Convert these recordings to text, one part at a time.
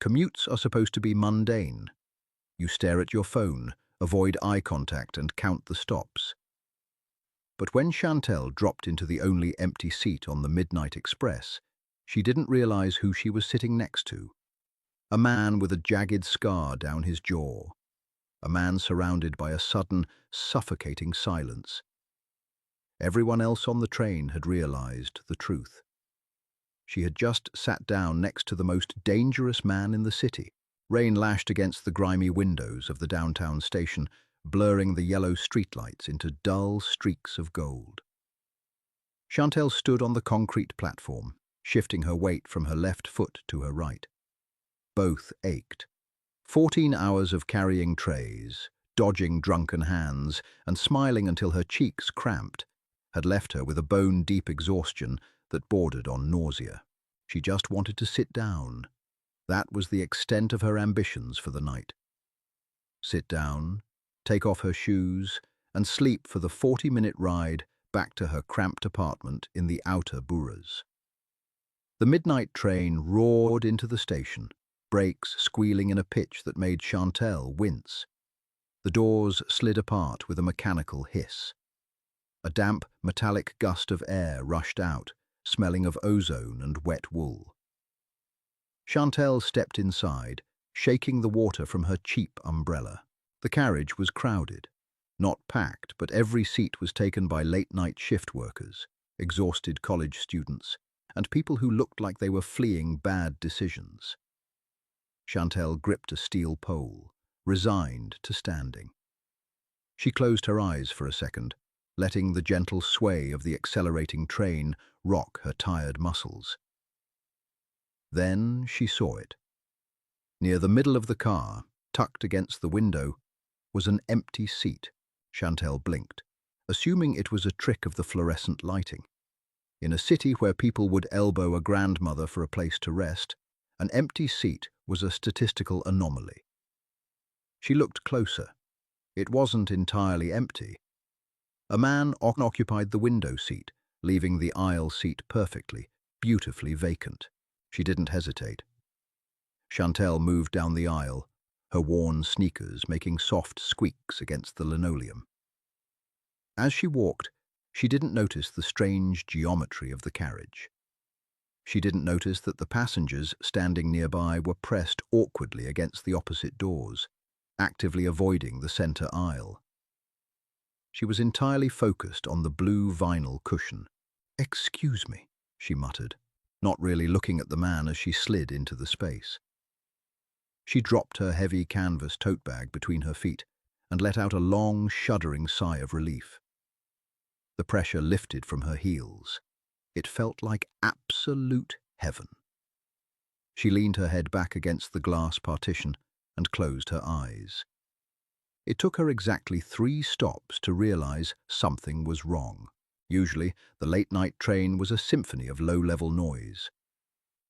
Commutes are supposed to be mundane. You stare at your phone, avoid eye contact, and count the stops. But when Chantel dropped into the only empty seat on the Midnight Express, she didn't realize who she was sitting next to. A man with a jagged scar down his jaw. A man surrounded by a sudden, suffocating silence. Everyone else on the train had realized the truth. She had just sat down next to the most dangerous man in the city. Rain lashed against the grimy windows of the downtown station, blurring the yellow streetlights into dull streaks of gold. Chantel stood on the concrete platform, shifting her weight from her left foot to her right. Both ached. 14 hours of carrying trays, dodging drunken hands, and smiling until her cheeks cramped had left her with a bone-deep exhaustion that bordered on nausea. She just wanted to sit down. That was the extent of her ambitions for the night. Sit down, take off her shoes, and sleep for the 40-minute ride back to her cramped apartment in the outer boroughs. The midnight train roared into the station, brakes squealing in a pitch that made Chantel wince. The doors slid apart with a mechanical hiss. A damp, metallic gust of air rushed out, smelling of ozone and wet wool. Chantel stepped inside, shaking the water from her cheap umbrella. The carriage was crowded. Not packed, but every seat was taken by late-night shift workers, exhausted college students, and people who looked like they were fleeing bad decisions. Chantel gripped a steel pole, resigned to standing. She closed her eyes for a second, letting the gentle sway of the accelerating train rock her tired muscles. Then she saw it. Near the middle of the car, tucked against the window, was an empty seat. Chantel blinked, assuming it was a trick of the fluorescent lighting. In a city where people would elbow a grandmother for a place to rest, an empty seat was a statistical anomaly. She looked closer. It wasn't entirely empty. A man occupied the window seat, leaving the aisle seat perfectly, beautifully vacant. She didn't hesitate. Chantel moved down the aisle, her worn sneakers making soft squeaks against the linoleum. As she walked, she didn't notice the strange geometry of the carriage. She didn't notice that the passengers standing nearby were pressed awkwardly against the opposite doors, actively avoiding the center aisle. She was entirely focused on the blue vinyl cushion. "Excuse me," she muttered, not really looking at the man as she slid into the space. She dropped her heavy canvas tote bag between her feet and let out a long, shuddering sigh of relief. The pressure lifted from her heels. It felt like absolute heaven. She leaned her head back against the glass partition and closed her eyes. It took her exactly 3 stops to realize something was wrong. Usually, the late-night train was a symphony of low-level noise.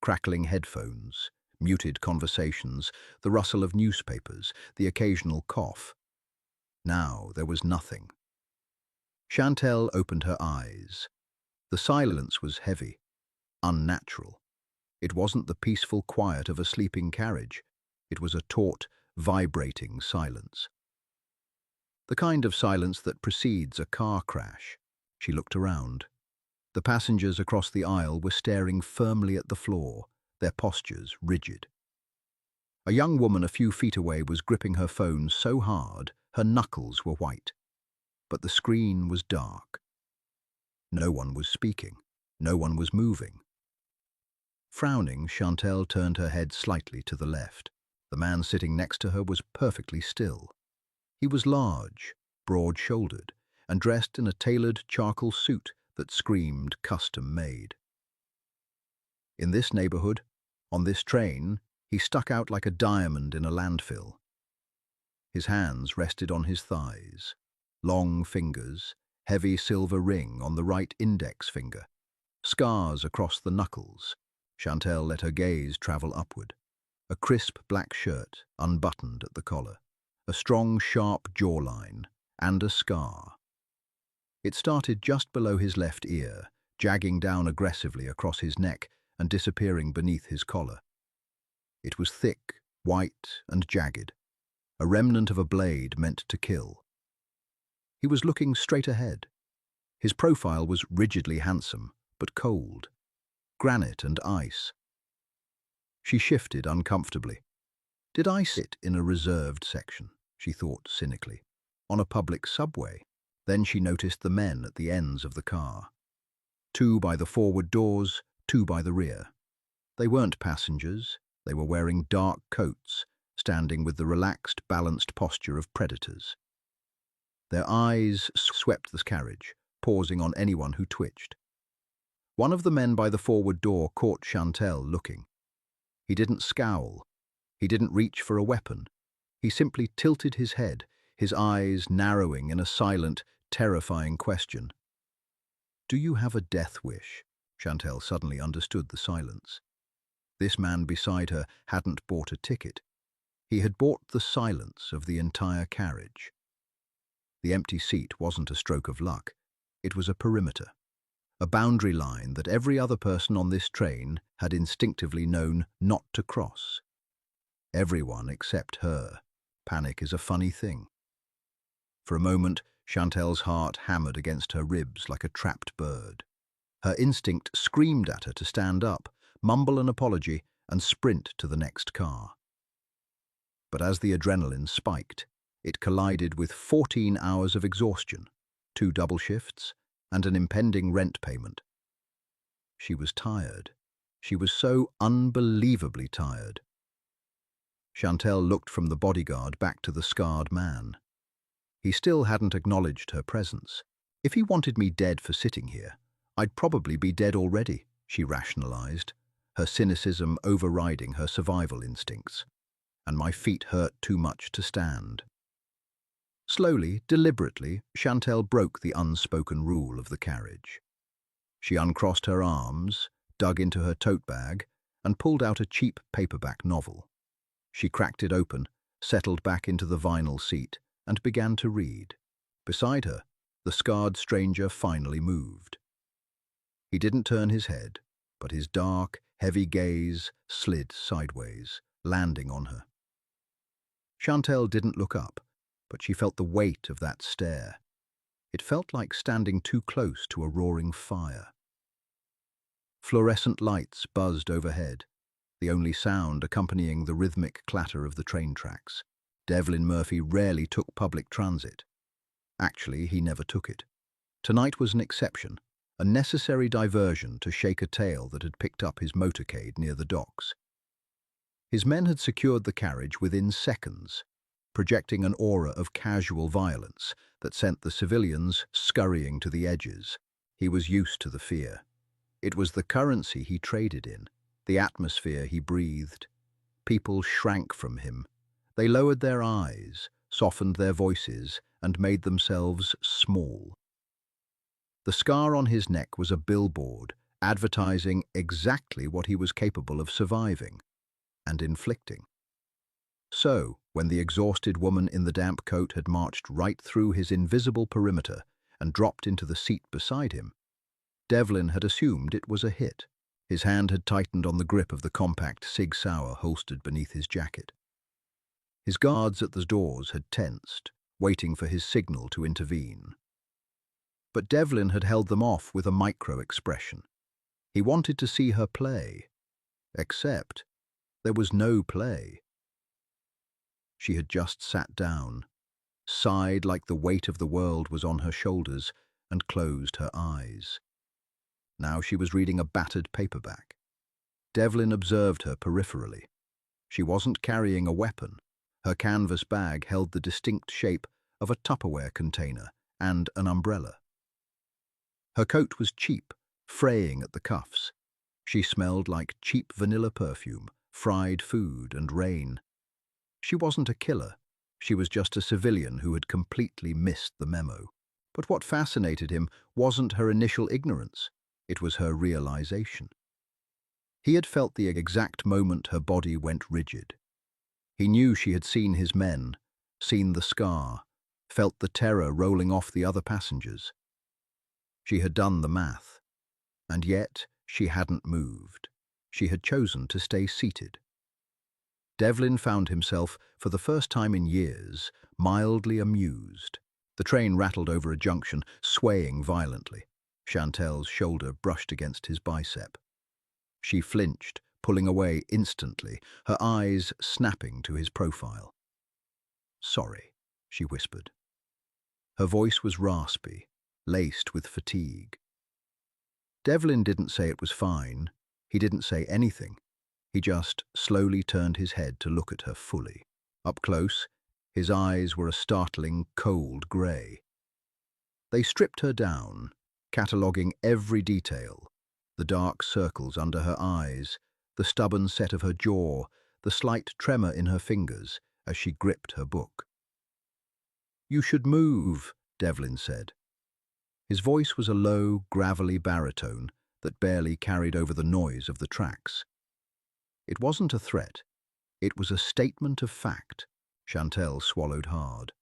Crackling headphones, muted conversations, the rustle of newspapers, the occasional cough. Now there was nothing. Chantel opened her eyes. The silence was heavy, unnatural. It wasn't the peaceful quiet of a sleeping carriage. It was a taut, vibrating silence. The kind of silence that precedes a car crash. She looked around. The passengers across the aisle were staring firmly at the floor, their postures rigid. A young woman a few feet away was gripping her phone so hard her knuckles were white. But the screen was dark. No one was speaking. No one was moving. Frowning, Chantel turned her head slightly to the left. The man sitting next to her was perfectly still. He was large, broad-shouldered, and dressed in a tailored charcoal suit that screamed custom-made. In this neighborhood, on this train, he stuck out like a diamond in a landfill. His hands rested on his thighs. Long fingers, heavy silver ring on the right index finger, scars across the knuckles. Chantel let her gaze travel upward. A crisp black shirt, unbuttoned at the collar, a strong, sharp jawline, and a scar. It started just below his left ear, jagging down aggressively across his neck and disappearing beneath his collar. It was thick, white, and jagged, a remnant of a blade meant to kill. He was looking straight ahead. His profile was rigidly handsome, but cold. Granite and ice. She shifted uncomfortably. Did I sit in a reserved section, she thought cynically, on a public subway? Then she noticed the men at the ends of the car. 2 by the forward doors, 2 by the rear. They weren't passengers. They were wearing dark coats, standing with the relaxed, balanced posture of predators. Their eyes swept the carriage, pausing on anyone who twitched. One of the men by the forward door caught Chantel looking. He didn't scowl. He didn't reach for a weapon. He simply tilted his head, his eyes narrowing in a silent, terrifying question. "Do you have a death wish?" Chantel suddenly understood the silence. This man beside her hadn't bought a ticket. He had bought the silence of the entire carriage. The empty seat wasn't a stroke of luck. It was a perimeter, a boundary line that every other person on this train had instinctively known not to cross. Everyone except her. Panic is a funny thing. For a moment, Chantel's heart hammered against her ribs like a trapped bird. Her instinct screamed at her to stand up, mumble an apology, and sprint to the next car. But as the adrenaline spiked, it collided with 14 hours of exhaustion, 2 double shifts, and an impending rent payment. She was tired. She was so unbelievably tired. Chantel looked from the bodyguard back to the scarred man. He still hadn't acknowledged her presence. If he wanted me dead for sitting here, I'd probably be dead already, she rationalized, her cynicism overriding her survival instincts. And my feet hurt too much to stand. Slowly, deliberately, Chantel broke the unspoken rule of the carriage. She uncrossed her arms, dug into her tote bag, and pulled out a cheap paperback novel. She cracked it open, settled back into the vinyl seat, and began to read. Beside her, the scarred stranger finally moved. He didn't turn his head, but his dark, heavy gaze slid sideways, landing on her. Chantel didn't look up, but she felt the weight of that stare. It felt like standing too close to a roaring fire. Fluorescent lights buzzed overhead, the only sound accompanying the rhythmic clatter of the train tracks. Devlin Murphy rarely took public transit. Actually, he never took it. Tonight was an exception, a necessary diversion to shake a tail that had picked up his motorcade near the docks. His men had secured the carriage within seconds, projecting an aura of casual violence that sent the civilians scurrying to the edges. He was used to the fear. It was the currency he traded in, the atmosphere he breathed. People shrank from him. They lowered their eyes, softened their voices, and made themselves small. The scar on his neck was a billboard, advertising exactly what he was capable of surviving and inflicting. So, when the exhausted woman in the damp coat had marched right through his invisible perimeter and dropped into the seat beside him, Devlin had assumed it was a hit. His hand had tightened on the grip of the compact Sig Sauer holstered beneath his jacket. His guards at the doors had tensed, waiting for his signal to intervene. But Devlin had held them off with a micro-expression. He wanted to see her play. Except there was no play. She had just sat down, sighed like the weight of the world was on her shoulders, and closed her eyes. Now she was reading a battered paperback. Devlin observed her peripherally. She wasn't carrying a weapon. Her canvas bag held the distinct shape of a Tupperware container and an umbrella. Her coat was cheap, fraying at the cuffs. She smelled like cheap vanilla perfume, fried food, and rain. She wasn't a killer. She was just a civilian who had completely missed the memo. But what fascinated him wasn't her initial ignorance. It was her realization. He had felt the exact moment her body went rigid. He knew she had seen his men, seen the scar, felt the terror rolling off the other passengers. She had done the math, and yet she hadn't moved. She had chosen to stay seated. Devlin found himself, for the first time in years, mildly amused. The train rattled over a junction, swaying violently. Chantel's shoulder brushed against his bicep. She flinched, pulling away instantly, her eyes snapping to his profile. "Sorry," she whispered. Her voice was raspy, laced with fatigue. Devlin didn't say it was fine. He didn't say anything. He just slowly turned his head to look at her fully. Up close, his eyes were a startling, cold grey. They stripped her down, cataloguing every detail: the dark circles under her eyes, the stubborn set of her jaw, the slight tremor in her fingers as she gripped her book. "You should move," Devlin said. His voice was a low, gravelly baritone that barely carried over the noise of the tracks. It wasn't a threat. It was a statement of fact. Chantel swallowed hard.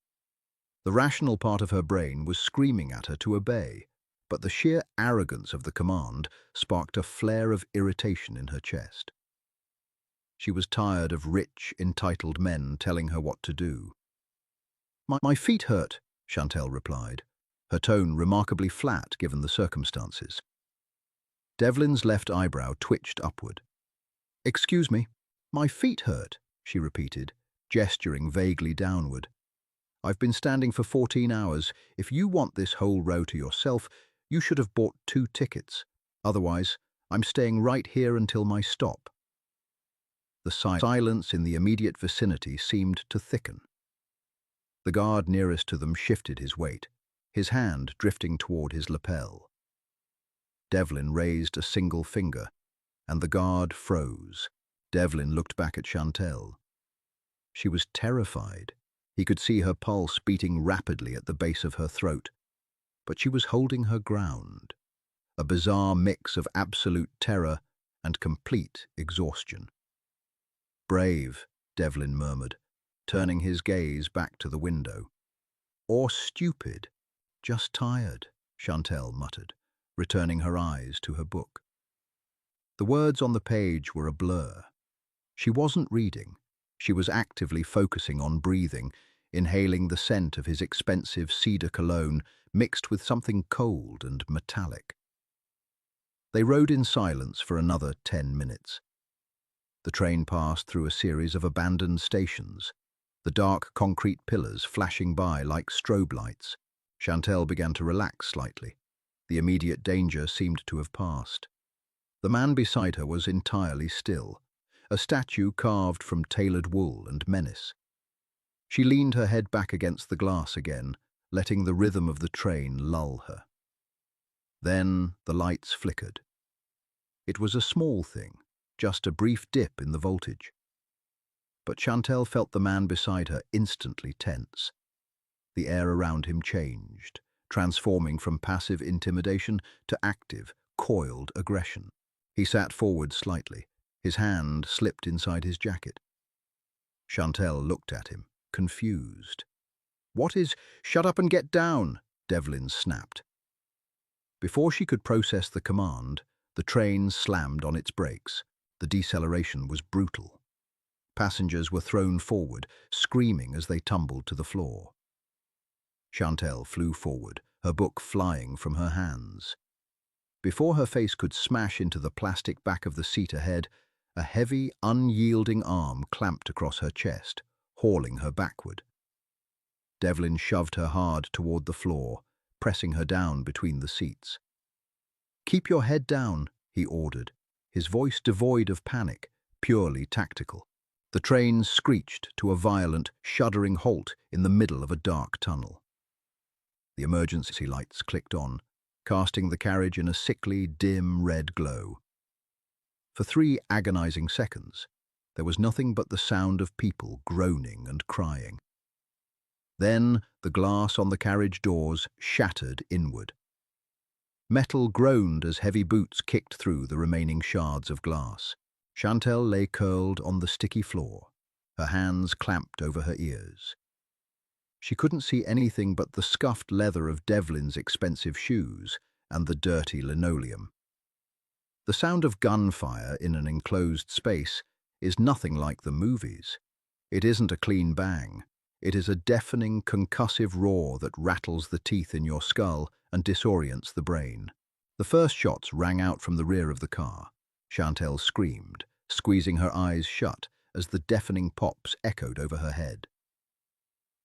The rational part of her brain was screaming at her to obey, but the sheer arrogance of the command sparked a flare of irritation in her chest. She was tired of rich, entitled men telling her what to do. My feet hurt," Chantel replied, her tone remarkably flat given the circumstances. Devlin's left eyebrow twitched upward. "Excuse me, my feet hurt," she repeated, gesturing vaguely downward. "I've been standing for 14 hours. If you want this whole row to yourself, you should have bought 2 tickets. Otherwise, I'm staying right here until my stop." The silence in the immediate vicinity seemed to thicken. The guard nearest to them shifted his weight, his hand drifting toward his lapel. Devlin raised a single finger, and the guard froze. Devlin looked back at Chantel. She was terrified. He could see her pulse beating rapidly at the base of her throat. But she was holding her ground, a bizarre mix of absolute terror and complete exhaustion. "Brave," Devlin murmured, turning his gaze back to the window. "Or stupid, just tired," Chantel muttered, returning her eyes to her book. The words on the page were a blur. She wasn't reading. She was actively focusing on breathing, inhaling the scent of his expensive cedar cologne mixed with something cold and metallic. They rode in silence for another 10 minutes. The train passed through a series of abandoned stations, the dark concrete pillars flashing by like strobe lights. Chantel began to relax slightly. The immediate danger seemed to have passed. The man beside her was entirely still, a statue carved from tailored wool and menace. She leaned her head back against the glass again, letting the rhythm of the train lull her. Then the lights flickered. It was a small thing, just a brief dip in the voltage. But Chantel felt the man beside her instantly tense. The air around him changed, transforming from passive intimidation to active, coiled aggression. He sat forward slightly. His hand slipped inside his jacket. Chantel looked at him, confused. "What is—" "Shut up and get down," Devlin snapped. Before she could process the command, the train slammed on its brakes. The deceleration was brutal. Passengers were thrown forward, screaming as they tumbled to the floor. Chantel flew forward, her book flying from her hands. Before her face could smash into the plastic back of the seat ahead, a heavy, unyielding arm clamped across her chest, hauling her backward. Devlin shoved her hard toward the floor, pressing her down between the seats. "Keep your head down," he ordered, his voice devoid of panic, purely tactical. The train screeched to a violent, shuddering halt in the middle of a dark tunnel. The emergency lights clicked on, casting the carriage in a sickly, dim red glow. For 3 agonizing seconds, there was nothing but the sound of people groaning and crying. Then the glass on the carriage doors shattered inward. Metal groaned as heavy boots kicked through the remaining shards of glass. Chantel lay curled on the sticky floor, her hands clamped over her ears. She couldn't see anything but the scuffed leather of Devlin's expensive shoes and the dirty linoleum. The sound of gunfire in an enclosed space is nothing like the movies. It isn't a clean bang. It is a deafening, concussive roar that rattles the teeth in your skull and disorients the brain. The first shots rang out from the rear of the car. Chantel screamed, squeezing her eyes shut as the deafening pops echoed over her head.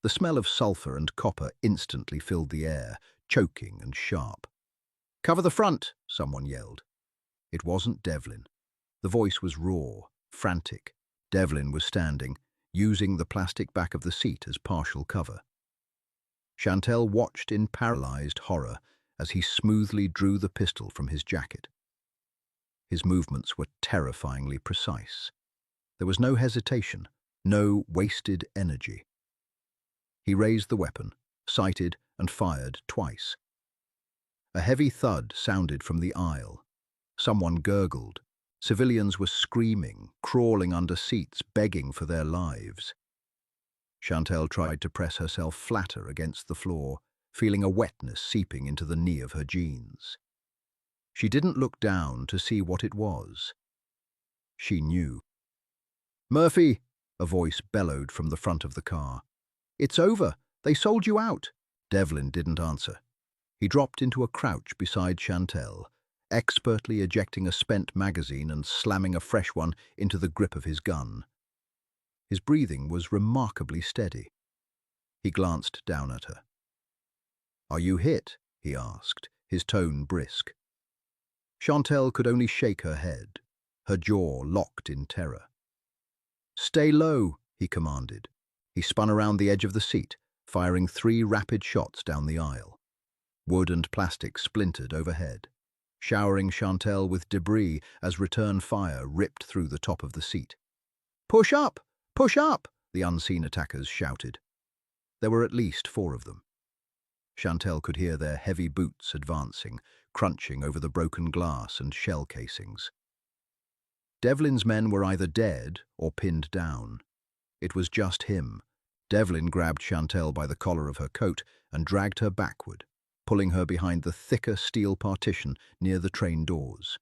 The smell of sulfur and copper instantly filled the air, choking and sharp. "Cover the front!" someone yelled. It wasn't Devlin. The voice was raw, frantic. Devlin was standing, using the plastic back of the seat as partial cover. Chantel watched in paralyzed horror as he smoothly drew the pistol from his jacket. His movements were terrifyingly precise. There was no hesitation, no wasted energy. He raised the weapon, sighted and fired twice. A heavy thud sounded from the aisle. Someone gurgled. Civilians were screaming, crawling under seats, begging for their lives. Chantel tried to press herself flatter against the floor, feeling a wetness seeping into the knee of her jeans. She didn't look down to see what it was. She knew. "Murphy!" a voice bellowed from the front of the car. "It's over. They sold you out." Devlin didn't answer. He dropped into a crouch beside Chantel, expertly ejecting a spent magazine and slamming a fresh one into the grip of his gun. His breathing was remarkably steady. He glanced down at her. "Are you hit?" he asked, his tone brisk. Chantel could only shake her head, her jaw locked in terror. "Stay low," he commanded. He spun around the edge of the seat, firing 3 rapid shots down the aisle. Wood and plastic splintered overhead, showering Chantel with debris as return fire ripped through the top of the seat. "Push up! Push up!" the unseen attackers shouted. There were at least 4 of them. Chantel could hear their heavy boots advancing, crunching over the broken glass and shell casings. Devlin's men were either dead or pinned down. It was just him. Devlin grabbed Chantel by the collar of her coat and dragged her backward, pulling her behind the thicker steel partition near the train doors.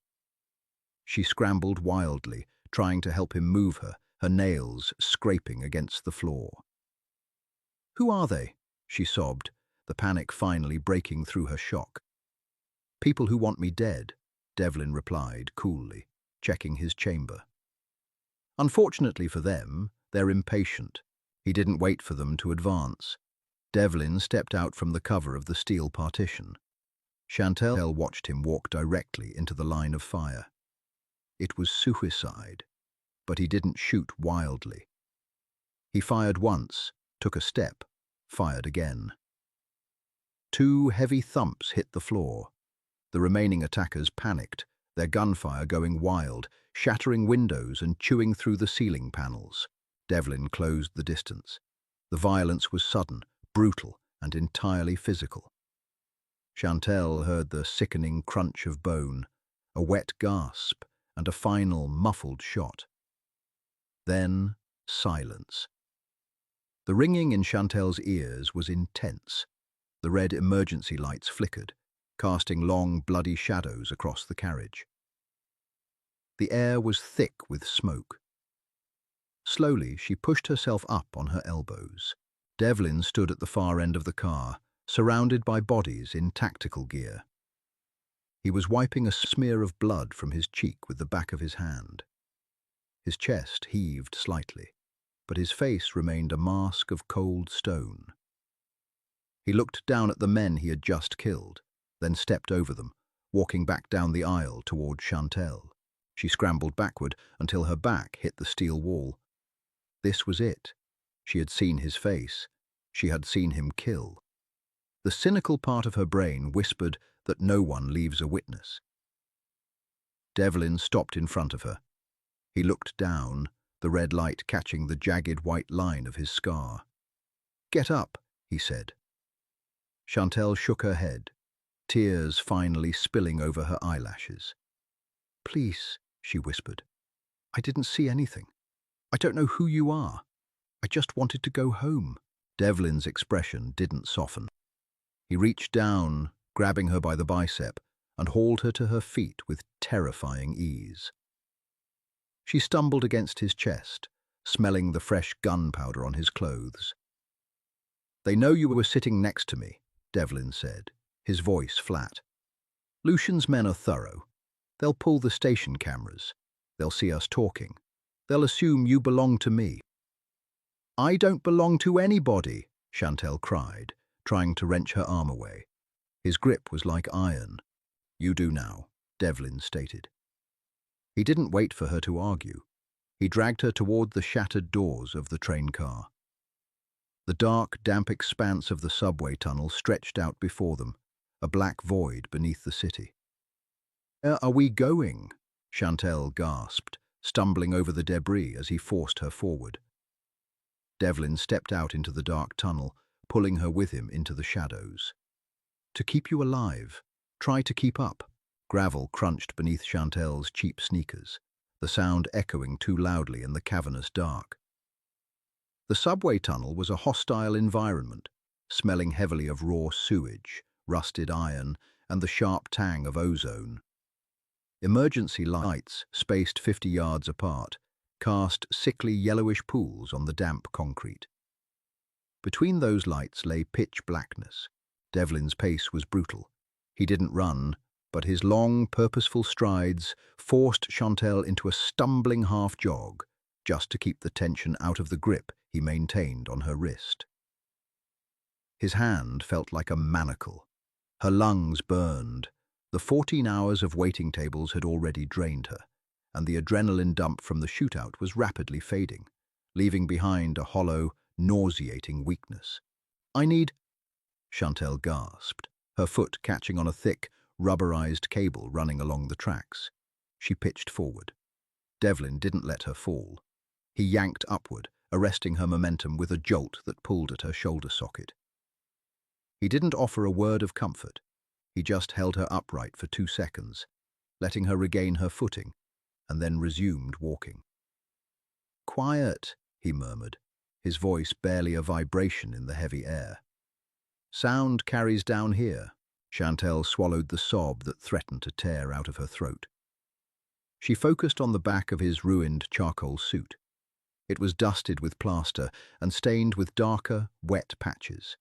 She scrambled wildly, trying to help him move her, her nails scraping against the floor. "Who are they?" she sobbed, the panic finally breaking through her shock. "People who want me dead," Devlin replied coolly, checking his chamber. "Unfortunately for them, they're impatient." He didn't wait for them to advance. Devlin stepped out from the cover of the steel partition. Chantel watched him walk directly into the line of fire. It was suicide, but he didn't shoot wildly. He fired once, took a step, fired again. 2 heavy thumps hit the floor. The remaining attackers panicked, their gunfire going wild, shattering windows and chewing through the ceiling panels. Devlin closed the distance. The violence was sudden, brutal, and entirely physical. Chantel heard the sickening crunch of bone, a wet gasp, and a final muffled shot. Then silence. The ringing in Chantel's ears was intense. The red emergency lights flickered, casting long, bloody shadows across the carriage. The air was thick with smoke. Slowly, she pushed herself up on her elbows. Devlin stood at the far end of the car, surrounded by bodies in tactical gear. He was wiping a smear of blood from his cheek with the back of his hand. His chest heaved slightly, but his face remained a mask of cold stone. He looked down at the men he had just killed, then stepped over them, walking back down the aisle toward Chantel. She scrambled backward until her back hit the steel wall. This was it. She had seen his face. She had seen him kill. The cynical part of her brain whispered that no one leaves a witness. Devlin stopped in front of her. He looked down, the red light catching the jagged white line of his scar. "Get up," he said. Chantel shook her head, tears finally spilling over her eyelashes. "Please," she whispered. "I didn't see anything. I don't know who you are. I just wanted to go home." Devlin's expression didn't soften. He reached down, grabbing her by the bicep, and hauled her to her feet with terrifying ease. She stumbled against his chest, smelling the fresh gunpowder on his clothes. "They know you were sitting next to me," Devlin said, his voice flat. "Lucian's men are thorough. They'll pull the station cameras. They'll see us talking. They'll assume you belong to me." "I don't belong to anybody," Chantel cried, trying to wrench her arm away. His grip was like iron. "You do now," Devlin stated. He didn't wait for her to argue. He dragged her toward the shattered doors of the train car. The dark, damp expanse of the subway tunnel stretched out before them, a black void beneath the city. "Where are we going?" Chantel gasped, stumbling over the debris as he forced her forward. Devlin stepped out into the dark tunnel, pulling her with him into the shadows. "To keep you alive. Try to keep up." Gravel crunched beneath Chantel's cheap sneakers, the sound echoing too loudly in the cavernous dark. The subway tunnel was a hostile environment, smelling heavily of raw sewage, rusted iron, and the sharp tang of ozone. Emergency lights, spaced 50 yards apart, cast sickly yellowish pools on the damp concrete. Between those lights lay pitch blackness. Devlin's pace was brutal. He didn't run, but his long, purposeful strides forced Chantel into a stumbling half-jog, just to keep the tension out of the grip he maintained on her wrist. His hand felt like a manacle. Her lungs burned. The 14 hours of waiting tables had already drained her, and the adrenaline dump from the shootout was rapidly fading, leaving behind a hollow, nauseating weakness. "I need—" Chantel gasped, her foot catching on a thick, rubberized cable running along the tracks. She pitched forward. Devlin didn't let her fall. He yanked upward, arresting her momentum with a jolt that pulled at her shoulder socket. He didn't offer a word of comfort. He just held her upright for 2 seconds, letting her regain her footing, and then resumed walking. "Quiet," he murmured, his voice barely a vibration in the heavy air. "Sound carries down here." Chantel swallowed the sob that threatened to tear out of her throat. She focused on the back of his ruined charcoal suit. It was dusted with plaster and stained with darker, wet patches.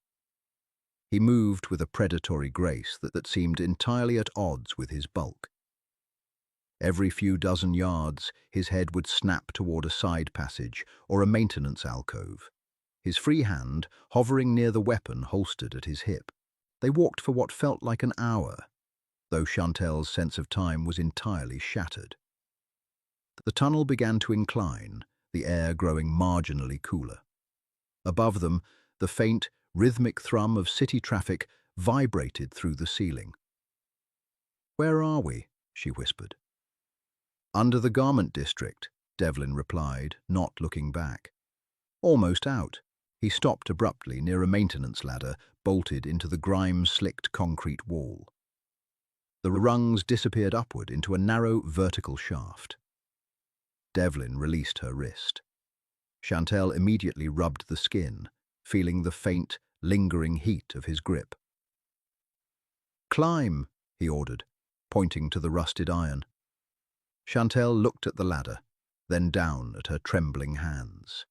He moved with a predatory grace that seemed entirely at odds with his bulk. Every few dozen yards, his head would snap toward a side passage or a maintenance alcove, his free hand hovering near the weapon holstered at his hip. They walked for what felt like an hour, though Chantel's sense of time was entirely shattered. The tunnel began to incline, the air growing marginally cooler. Above them, the faint, rhythmic thrum of city traffic vibrated through the ceiling. "Where are we?" she whispered. "Under the garment district," Devlin replied, not looking back. "Almost out." He stopped abruptly near a maintenance ladder bolted into the grime-slicked concrete wall. The rungs disappeared upward into a narrow vertical shaft. Devlin released her wrist. Chantel immediately rubbed the skin, feeling the faint, lingering heat of his grip. "Climb," he ordered, pointing to the rusted iron. Chantel looked at the ladder, then down at her trembling hands.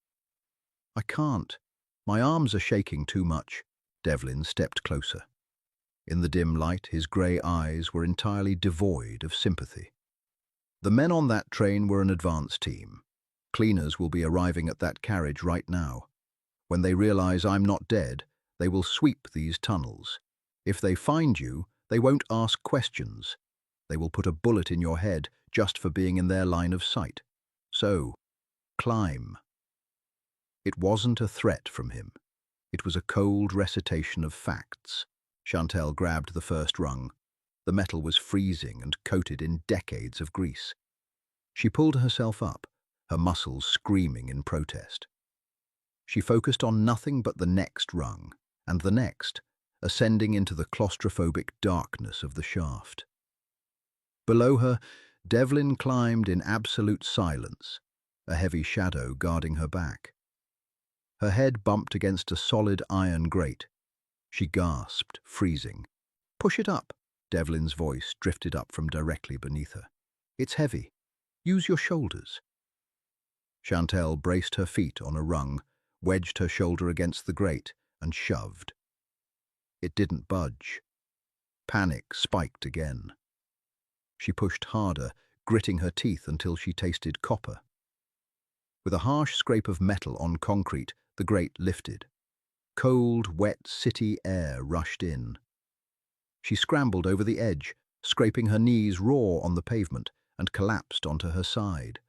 "I can't. My arms are shaking too much." Devlin stepped closer. In the dim light, his grey eyes were entirely devoid of sympathy. "The men on that train were an advance team. Cleaners will be arriving at that carriage right now. When they realize I'm not dead, they will sweep these tunnels. If they find you, they won't ask questions. They will put a bullet in your head just for being in their line of sight. So, climb." It wasn't a threat from him. It was a cold recitation of facts. Chantel grabbed the first rung. The metal was freezing and coated in decades of grease. She pulled herself up, her muscles screaming in protest. She focused on nothing but the next rung, and the next, ascending into the claustrophobic darkness of the shaft. Below her, Devlin climbed in absolute silence, a heavy shadow guarding her back. Her head bumped against a solid iron grate. She gasped, freezing. "Push it up." Devlin's voice drifted up from directly beneath her. "It's heavy. Use your shoulders." Chantel braced her feet on a rung, wedged her shoulder against the grate, and shoved. It didn't budge. Panic spiked again. She pushed harder, gritting her teeth until she tasted copper. With a harsh scrape of metal on concrete, the grate lifted. Cold, wet city air rushed in. She scrambled over the edge, scraping her knees raw on the pavement, and collapsed onto her side.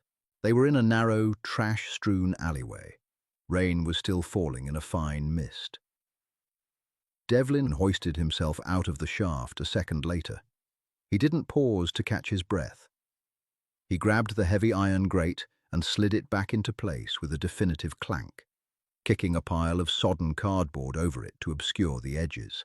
They were in a narrow, trash-strewn alleyway. Rain was still falling in a fine mist. Devlin hoisted himself out of the shaft a second later. He didn't pause to catch his breath. He grabbed the heavy iron grate and slid it back into place with a definitive clank, kicking a pile of sodden cardboard over it to obscure the edges.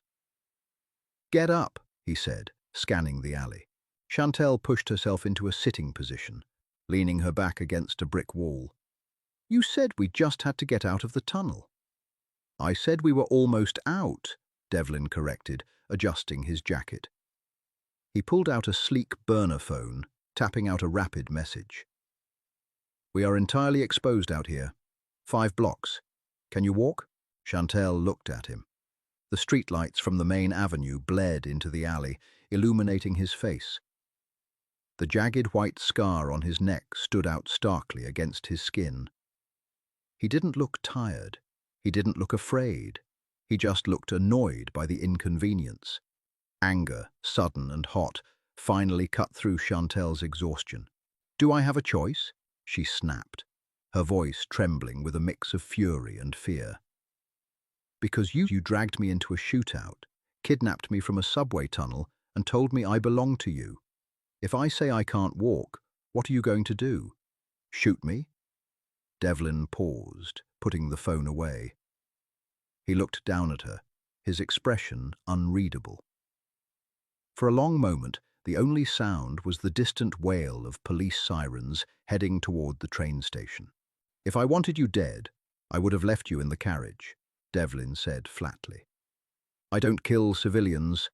"Get up," he said, scanning the alley. Chantel pushed herself into a sitting position, leaning her back against a brick wall. "You said we just had to get out of the tunnel." "I said we were almost out," Devlin corrected, adjusting his jacket. He pulled out a sleek burner phone, tapping out a rapid message. "We are entirely exposed out here. 5 blocks. Can you walk?" Chantel looked at him. The streetlights from the main avenue bled into the alley, illuminating his face. The jagged white scar on his neck stood out starkly against his skin. He didn't look tired. He didn't look afraid. He just looked annoyed by the inconvenience. Anger, sudden and hot, finally cut through Chantel's exhaustion. "Do I have a choice?" she snapped, her voice trembling with a mix of fury and fear. "Because you dragged me into a shootout, kidnapped me from a subway tunnel, and told me I belong to you. If I say I can't walk, what are you going to do? Shoot me?" Devlin paused, putting the phone away. He looked down at her, his expression unreadable. For a long moment, the only sound was the distant wail of police sirens heading toward the train station. "If I wanted you dead, I would have left you in the carriage," Devlin said flatly. "I don't kill civilians,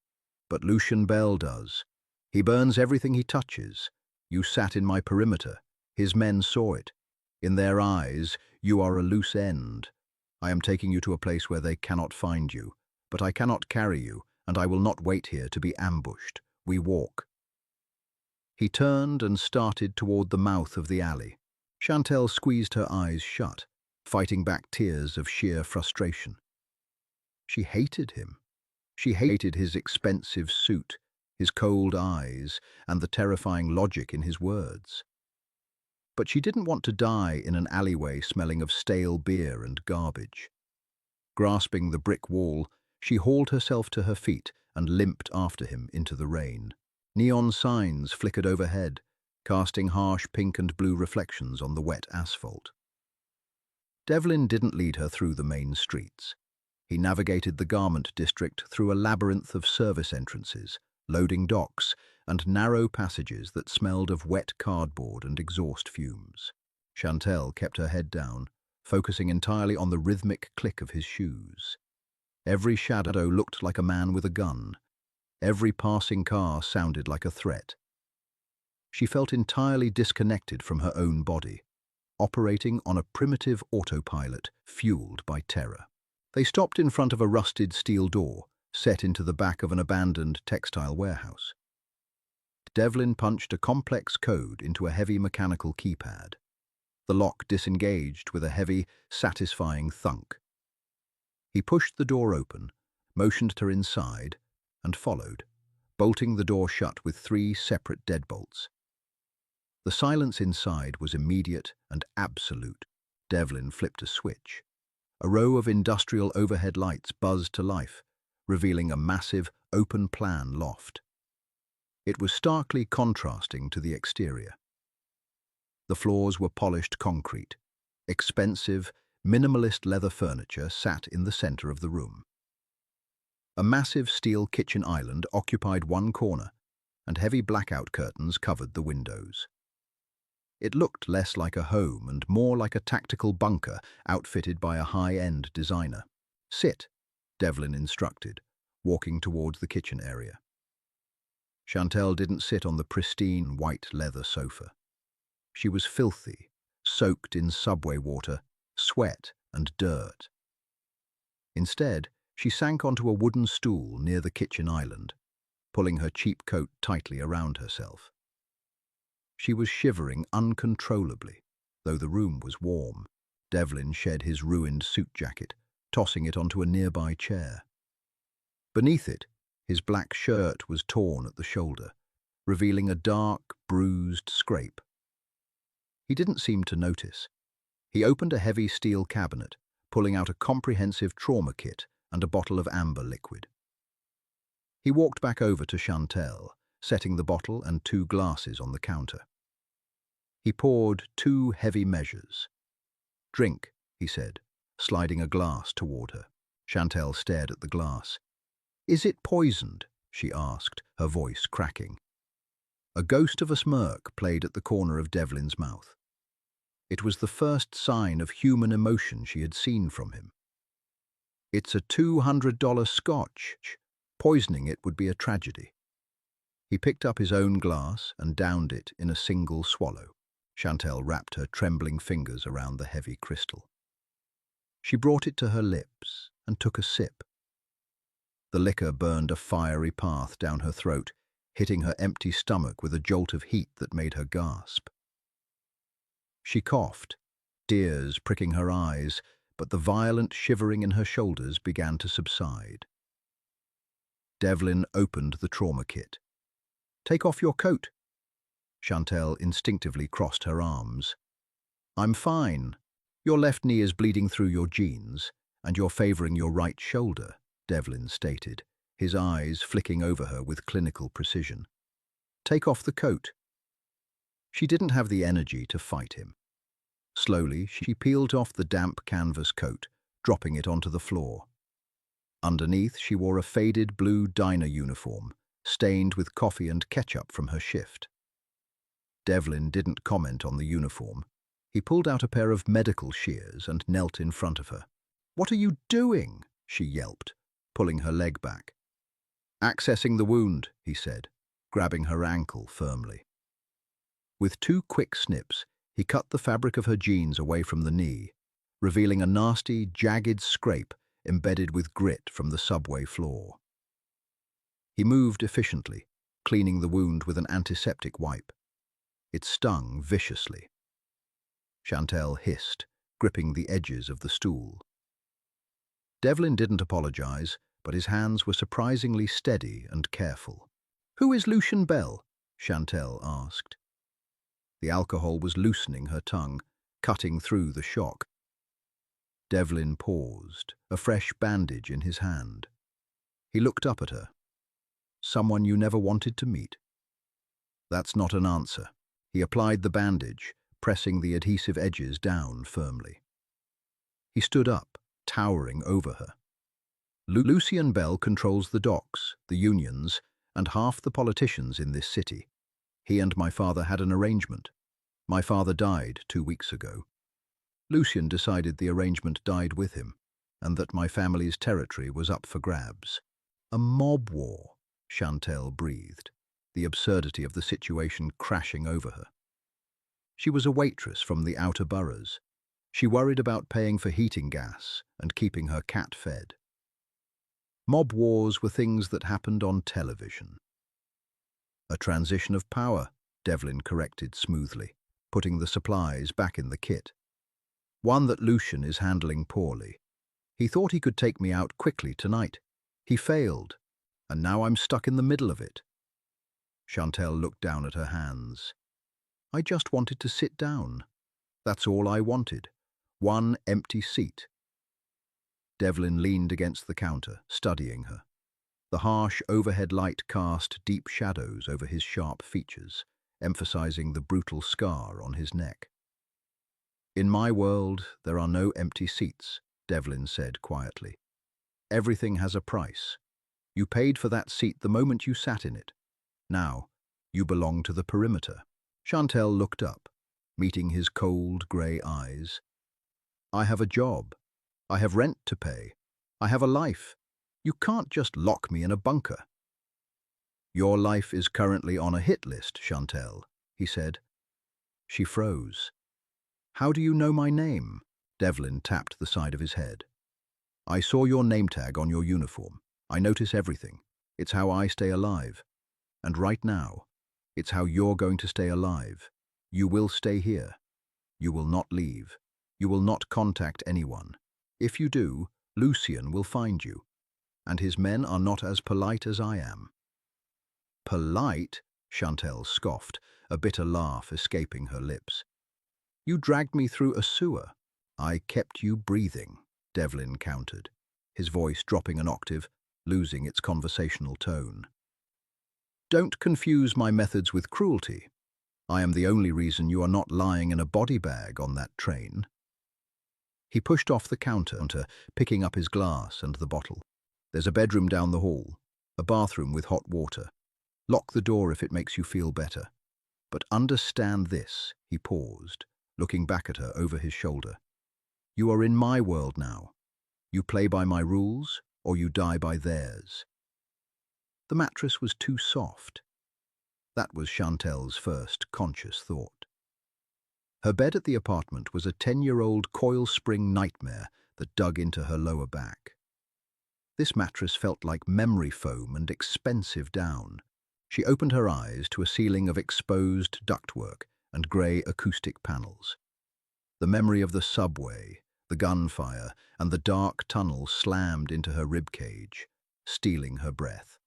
but Lucian Bell does. He burns everything he touches. You sat in my perimeter. His men saw it. In their eyes, you are a loose end. I am taking you to a place where they cannot find you, but I cannot carry you, and I will not wait here to be ambushed. We walk." He turned and started toward the mouth of the alley. Chantel squeezed her eyes shut, fighting back tears of sheer frustration. She hated him. She hated his expensive suit, his cold eyes, and the terrifying logic in his words. But she didn't want to die in an alleyway smelling of stale beer and garbage. Grasping the brick wall, she hauled herself to her feet and limped after him into the rain. Neon signs flickered overhead, casting harsh pink and blue reflections on the wet asphalt. Devlin didn't lead her through the main streets. He navigated the garment district through a labyrinth of service entrances, loading docks, and narrow passages that smelled of wet cardboard and exhaust fumes. Chantel kept her head down, focusing entirely on the rhythmic click of his shoes. Every shadow looked like a man with a gun. Every passing car sounded like a threat. She felt entirely disconnected from her own body, operating on a primitive autopilot fueled by terror. They stopped in front of a rusted steel door, set into the back of an abandoned textile warehouse. Devlin punched a complex code into a heavy mechanical keypad. The lock disengaged with a heavy, satisfying thunk. He pushed the door open, motioned her inside, and followed, bolting the door shut with 3 separate deadbolts. The silence inside was immediate and absolute. Devlin flipped a switch. A row of industrial overhead lights buzzed to life, revealing a massive, open-plan loft. It was starkly contrasting to the exterior. The floors were polished concrete. Expensive, minimalist leather furniture sat in the center of the room. A massive steel kitchen island occupied one corner, and heavy blackout curtains covered the windows. It looked less like a home and more like a tactical bunker outfitted by a high-end designer. "Sit," Devlin instructed, walking towards the kitchen area. Chantel didn't sit on the pristine white leather sofa. She was filthy, soaked in subway water, sweat and dirt. Instead, she sank onto a wooden stool near the kitchen island, pulling her cheap coat tightly around herself. She was shivering uncontrollably, though the room was warm. Devlin shed his ruined suit jacket, tossing it onto a nearby chair. Beneath it, his black shirt was torn at the shoulder, revealing a dark, bruised scrape. He didn't seem to notice. He opened a heavy steel cabinet, pulling out a comprehensive trauma kit and a bottle of amber liquid. He walked back over to Chantel, setting the bottle and 2 glasses on the counter. He poured 2 heavy measures. "Drink," he said, sliding a glass toward her. Chantel stared at the glass. "Is it poisoned?" she asked, her voice cracking. A ghost of a smirk played at the corner of Devlin's mouth. It was the first sign of human emotion she had seen from him. "It's a $200 scotch. Poisoning it would be a tragedy." He picked up his own glass and downed it in a single swallow. Chantel wrapped her trembling fingers around the heavy crystal. She brought it to her lips and took a sip. The liquor burned a fiery path down her throat, hitting her empty stomach with a jolt of heat that made her gasp. She coughed, tears pricking her eyes, but the violent shivering in her shoulders began to subside. Devlin opened the trauma kit. "Take off your coat." Chantel instinctively crossed her arms. "I'm fine. Your left knee is bleeding through your jeans, and you're favoring your right shoulder," Devlin stated, his eyes flicking over her with clinical precision. "Take off the coat." She didn't have the energy to fight him. Slowly, she peeled off the damp canvas coat, dropping it onto the floor. Underneath, she wore a faded blue diner uniform, stained with coffee and ketchup from her shift. Devlin didn't comment on the uniform. He pulled out a pair of medical shears and knelt in front of her. "What are you doing?" she yelped, pulling her leg back. "Accessing the wound," he said, grabbing her ankle firmly. With 2 quick snips, he cut the fabric of her jeans away from the knee, revealing a nasty, jagged scrape embedded with grit from the subway floor. He moved efficiently, cleaning the wound with an antiseptic wipe. It stung viciously. Chantel hissed, gripping the edges of the stool. Devlin didn't apologize, but his hands were surprisingly steady and careful. "Who is Lucian Bell?" Chantel asked. The alcohol was loosening her tongue, cutting through the shock. Devlin paused, a fresh bandage in his hand. He looked up at her. "Someone you never wanted to meet?" "That's not an answer." He applied the bandage, pressing the adhesive edges down firmly. He stood up, towering over her. "Lucian Bell controls the docks, the unions, and half the politicians in this city. He and my father had an arrangement. My father died 2 weeks ago. Lucian decided the arrangement died with him, and that my family's territory was up for grabs." "A mob war," Chantel breathed, the absurdity of the situation crashing over her. She was a waitress from the outer boroughs. She worried about paying for heating gas and keeping her cat fed. Mob wars were things that happened on television. "A transition of power," Devlin corrected smoothly, putting the supplies back in the kit. "One that Lucian is handling poorly. He thought he could take me out quickly tonight. He failed, and now I'm stuck in the middle of it." Chantel looked down at her hands. "I just wanted to sit down. That's all I wanted. One empty seat." Devlin leaned against the counter, studying her. The harsh overhead light cast deep shadows over his sharp features, emphasizing the brutal scar on his neck. "In my world, there are no empty seats," Devlin said quietly. "Everything has a price. You paid for that seat the moment you sat in it. Now, you belong to the perimeter." Chantel looked up, meeting his cold, grey eyes. "I have a job. I have rent to pay. I have a life. You can't just lock me in a bunker." "Your life is currently on a hit list, Chantel," he said. She froze. How do you know my name? Devlin tapped the side of his head. I saw your name tag on your uniform. I notice everything. It's how I stay alive. And right now, it's how you're going to stay alive. You will stay here. You will not leave. You will not contact anyone. If you do, Lucien will find you. And his men are not as polite as I am. Polite? Chantel scoffed, a bitter laugh escaping her lips. You dragged me through a sewer. I kept you breathing, Devlin countered, his voice dropping an octave, losing its conversational tone. Don't confuse my methods with cruelty. I am the only reason you are not lying in a body bag on that train. He pushed off the counter, picking up his glass and the bottle. There's a bedroom down the hall, a bathroom with hot water. Lock the door if it makes you feel better. But understand this, he paused, looking back at her over his shoulder. You are in my world now. You play by my rules, or you die by theirs. The mattress was too soft. That was Chantel's first conscious thought. Her bed at the apartment was a 10-year-old coil spring nightmare that dug into her lower back. This mattress felt like memory foam and expensive down. She opened her eyes to a ceiling of exposed ductwork and grey acoustic panels. The memory of the subway, the gunfire, and the dark tunnel slammed into her ribcage, stealing her breath.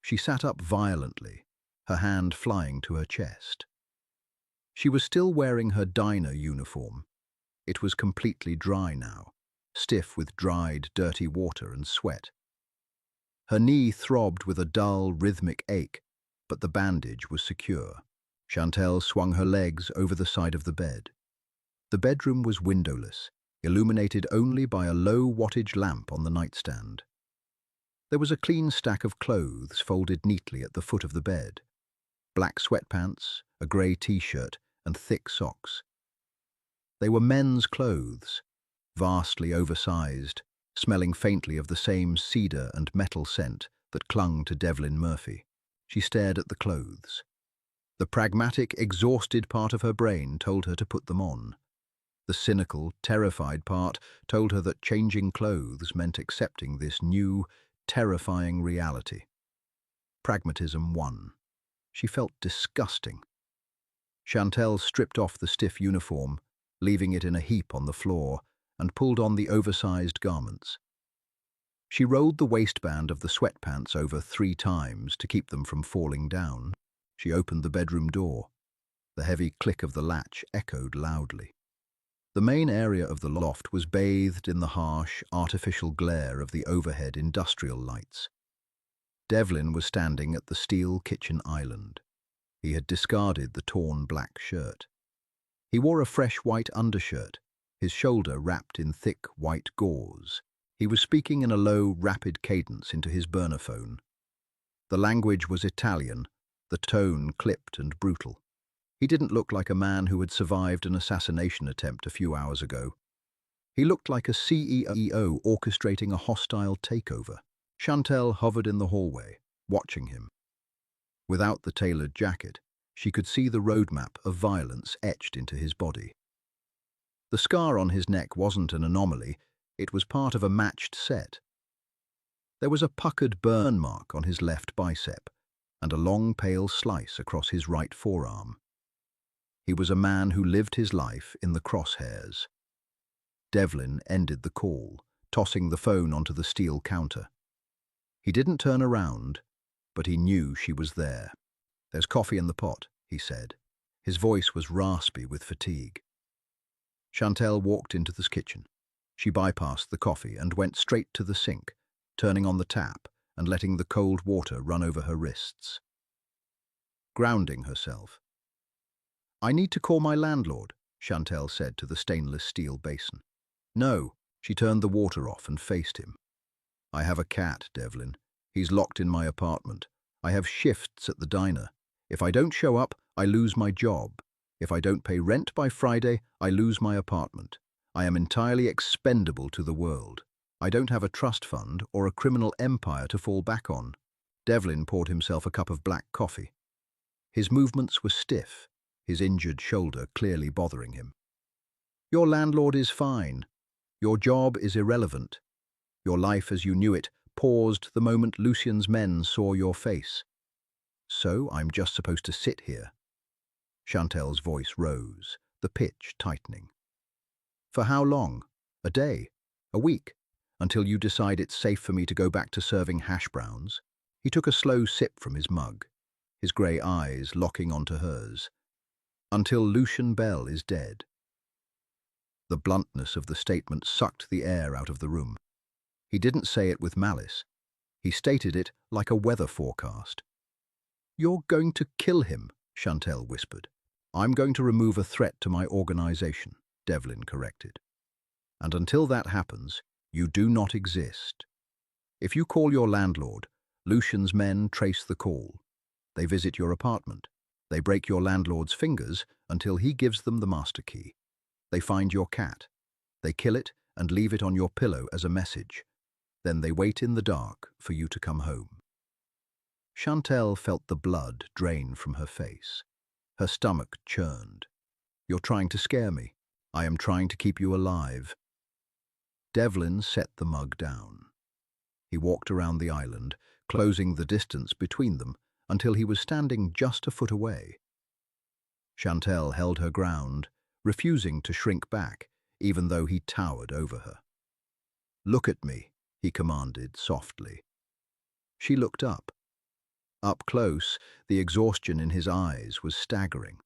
She sat up violently, her hand flying to her chest. She was still wearing her diner uniform. It was completely dry now, stiff with dried, dirty water and sweat. Her knee throbbed with a dull, rhythmic ache, but the bandage was secure. Chantel swung her legs over the side of the bed. The bedroom was windowless, illuminated only by a low-wattage lamp on the nightstand. There was a clean stack of clothes folded neatly at the foot of the bed. Black sweatpants, a grey t-shirt, and thick socks. They were men's clothes, vastly oversized, smelling faintly of the same cedar and metal scent that clung to Devlin Murphy. She stared at the clothes. The pragmatic, exhausted part of her brain told her to put them on. The cynical, terrified part told her that changing clothes meant accepting this new, terrifying reality. Pragmatism won. She felt disgusting. Chantel stripped off the stiff uniform, leaving it in a heap on the floor, and pulled on the oversized garments. She rolled the waistband of the sweatpants over 3 times to keep them from falling down. She opened the bedroom door. The heavy click of the latch echoed loudly. The main area of the loft was bathed in the harsh, artificial glare of the overhead industrial lights. Devlin was standing at the steel kitchen island. He had discarded the torn black shirt. He wore a fresh white undershirt, his shoulder wrapped in thick white gauze. He was speaking in a low, rapid cadence into his burner phone. The language was Italian, the tone clipped and brutal. He didn't look like a man who had survived an assassination attempt a few hours ago. He looked like a CEO orchestrating a hostile takeover. Chantel hovered in the hallway, watching him. Without the tailored jacket, she could see the roadmap of violence etched into his body. The scar on his neck wasn't an anomaly, it was part of a matched set. There was a puckered burn mark on his left bicep, and a long pale slice across his right forearm. He was a man who lived his life in the crosshairs. Devlin ended the call, tossing the phone onto the steel counter. He didn't turn around, but he knew she was there. "There's coffee in the pot," he said. His voice was raspy with fatigue. Chantel walked into the kitchen. She bypassed the coffee and went straight to the sink, turning on the tap and letting the cold water run over her wrists. Grounding herself. "I need to call my landlord," Chantel said to the stainless steel basin. "No." She turned the water off and faced him. "I have a cat, Devlin. He's locked in my apartment. I have shifts at the diner. If I don't show up, I lose my job. If I don't pay rent by Friday, I lose my apartment. I am entirely expendable to the world. I don't have a trust fund or a criminal empire to fall back on." Devlin poured himself a cup of black coffee. His movements were stiff, his injured shoulder clearly bothering him. Your landlord is fine. Your job is irrelevant. Your life as you knew it paused the moment Lucien's men saw your face. So I'm just supposed to sit here. Chantel's voice rose, the pitch tightening. For how long? A day? A week? Until you decide it's safe for me to go back to serving hash browns? He took a slow sip from his mug, his grey eyes locking onto hers. Until Lucien Bell is dead. The bluntness of the statement sucked the air out of the room. He didn't say it with malice. He stated it like a weather forecast. You're going to kill him, Chantel whispered. I'm going to remove a threat to my organization, Devlin corrected. And until that happens, you do not exist. If you call your landlord, Lucien's men trace the call. They visit your apartment. They break your landlord's fingers until he gives them the master key. They find your cat. They kill it and leave it on your pillow as a message. Then they wait in the dark for you to come home. Chantel felt the blood drain from her face. Her stomach churned. You're trying to scare me. I am trying to keep you alive. Devlin set the mug down. He walked around the island, closing the distance between them until he was standing just a foot away. Chantel held her ground, refusing to shrink back, even though he towered over her. Look at me, he commanded softly. She looked up. Up close, the exhaustion in his eyes was staggering.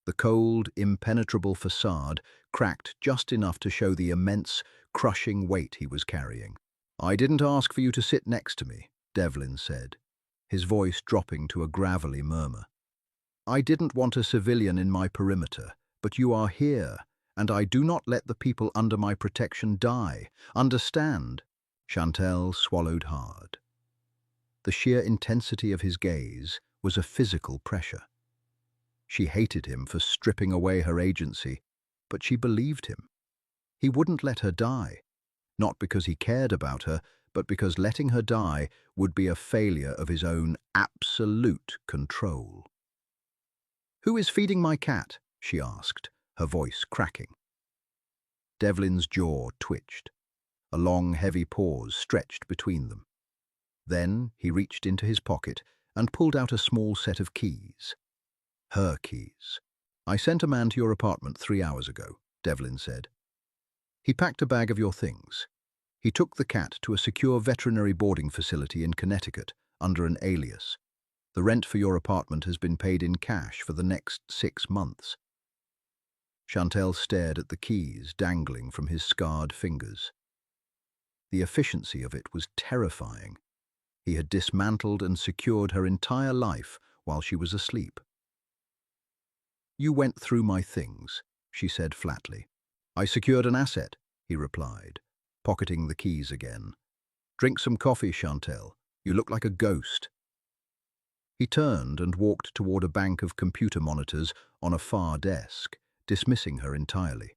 The cold, impenetrable facade cracked just enough to show the immense, crushing weight he was carrying. I didn't ask for you to sit next to me, Devlin said, his voice dropping to a gravelly murmur. I didn't want a civilian in my perimeter, but you are here, and I do not let the people under my protection die. Understand? Chantel swallowed hard. The sheer intensity of his gaze was a physical pressure. She hated him for stripping away her agency, but she believed him. He wouldn't let her die, not because he cared about her, but because letting her die would be a failure of his own absolute control. Who is feeding my cat? She asked, her voice cracking. Devlin's jaw twitched. A long, heavy pause stretched between them. Then he reached into his pocket and pulled out a small set of keys. Her keys. I sent a man to your apartment 3 hours ago, Devlin said. He packed a bag of your things. He took the cat to a secure veterinary boarding facility in Connecticut under an alias. The rent for your apartment has been paid in cash for the next 6 months. Chantel stared at the keys dangling from his scarred fingers. The efficiency of it was terrifying. He had dismantled and secured her entire life while she was asleep. You went through my things, she said flatly. I secured an asset, he replied, pocketing the keys again. Drink some coffee, Chantel. You look like a ghost. He turned and walked toward a bank of computer monitors on a far desk, dismissing her entirely.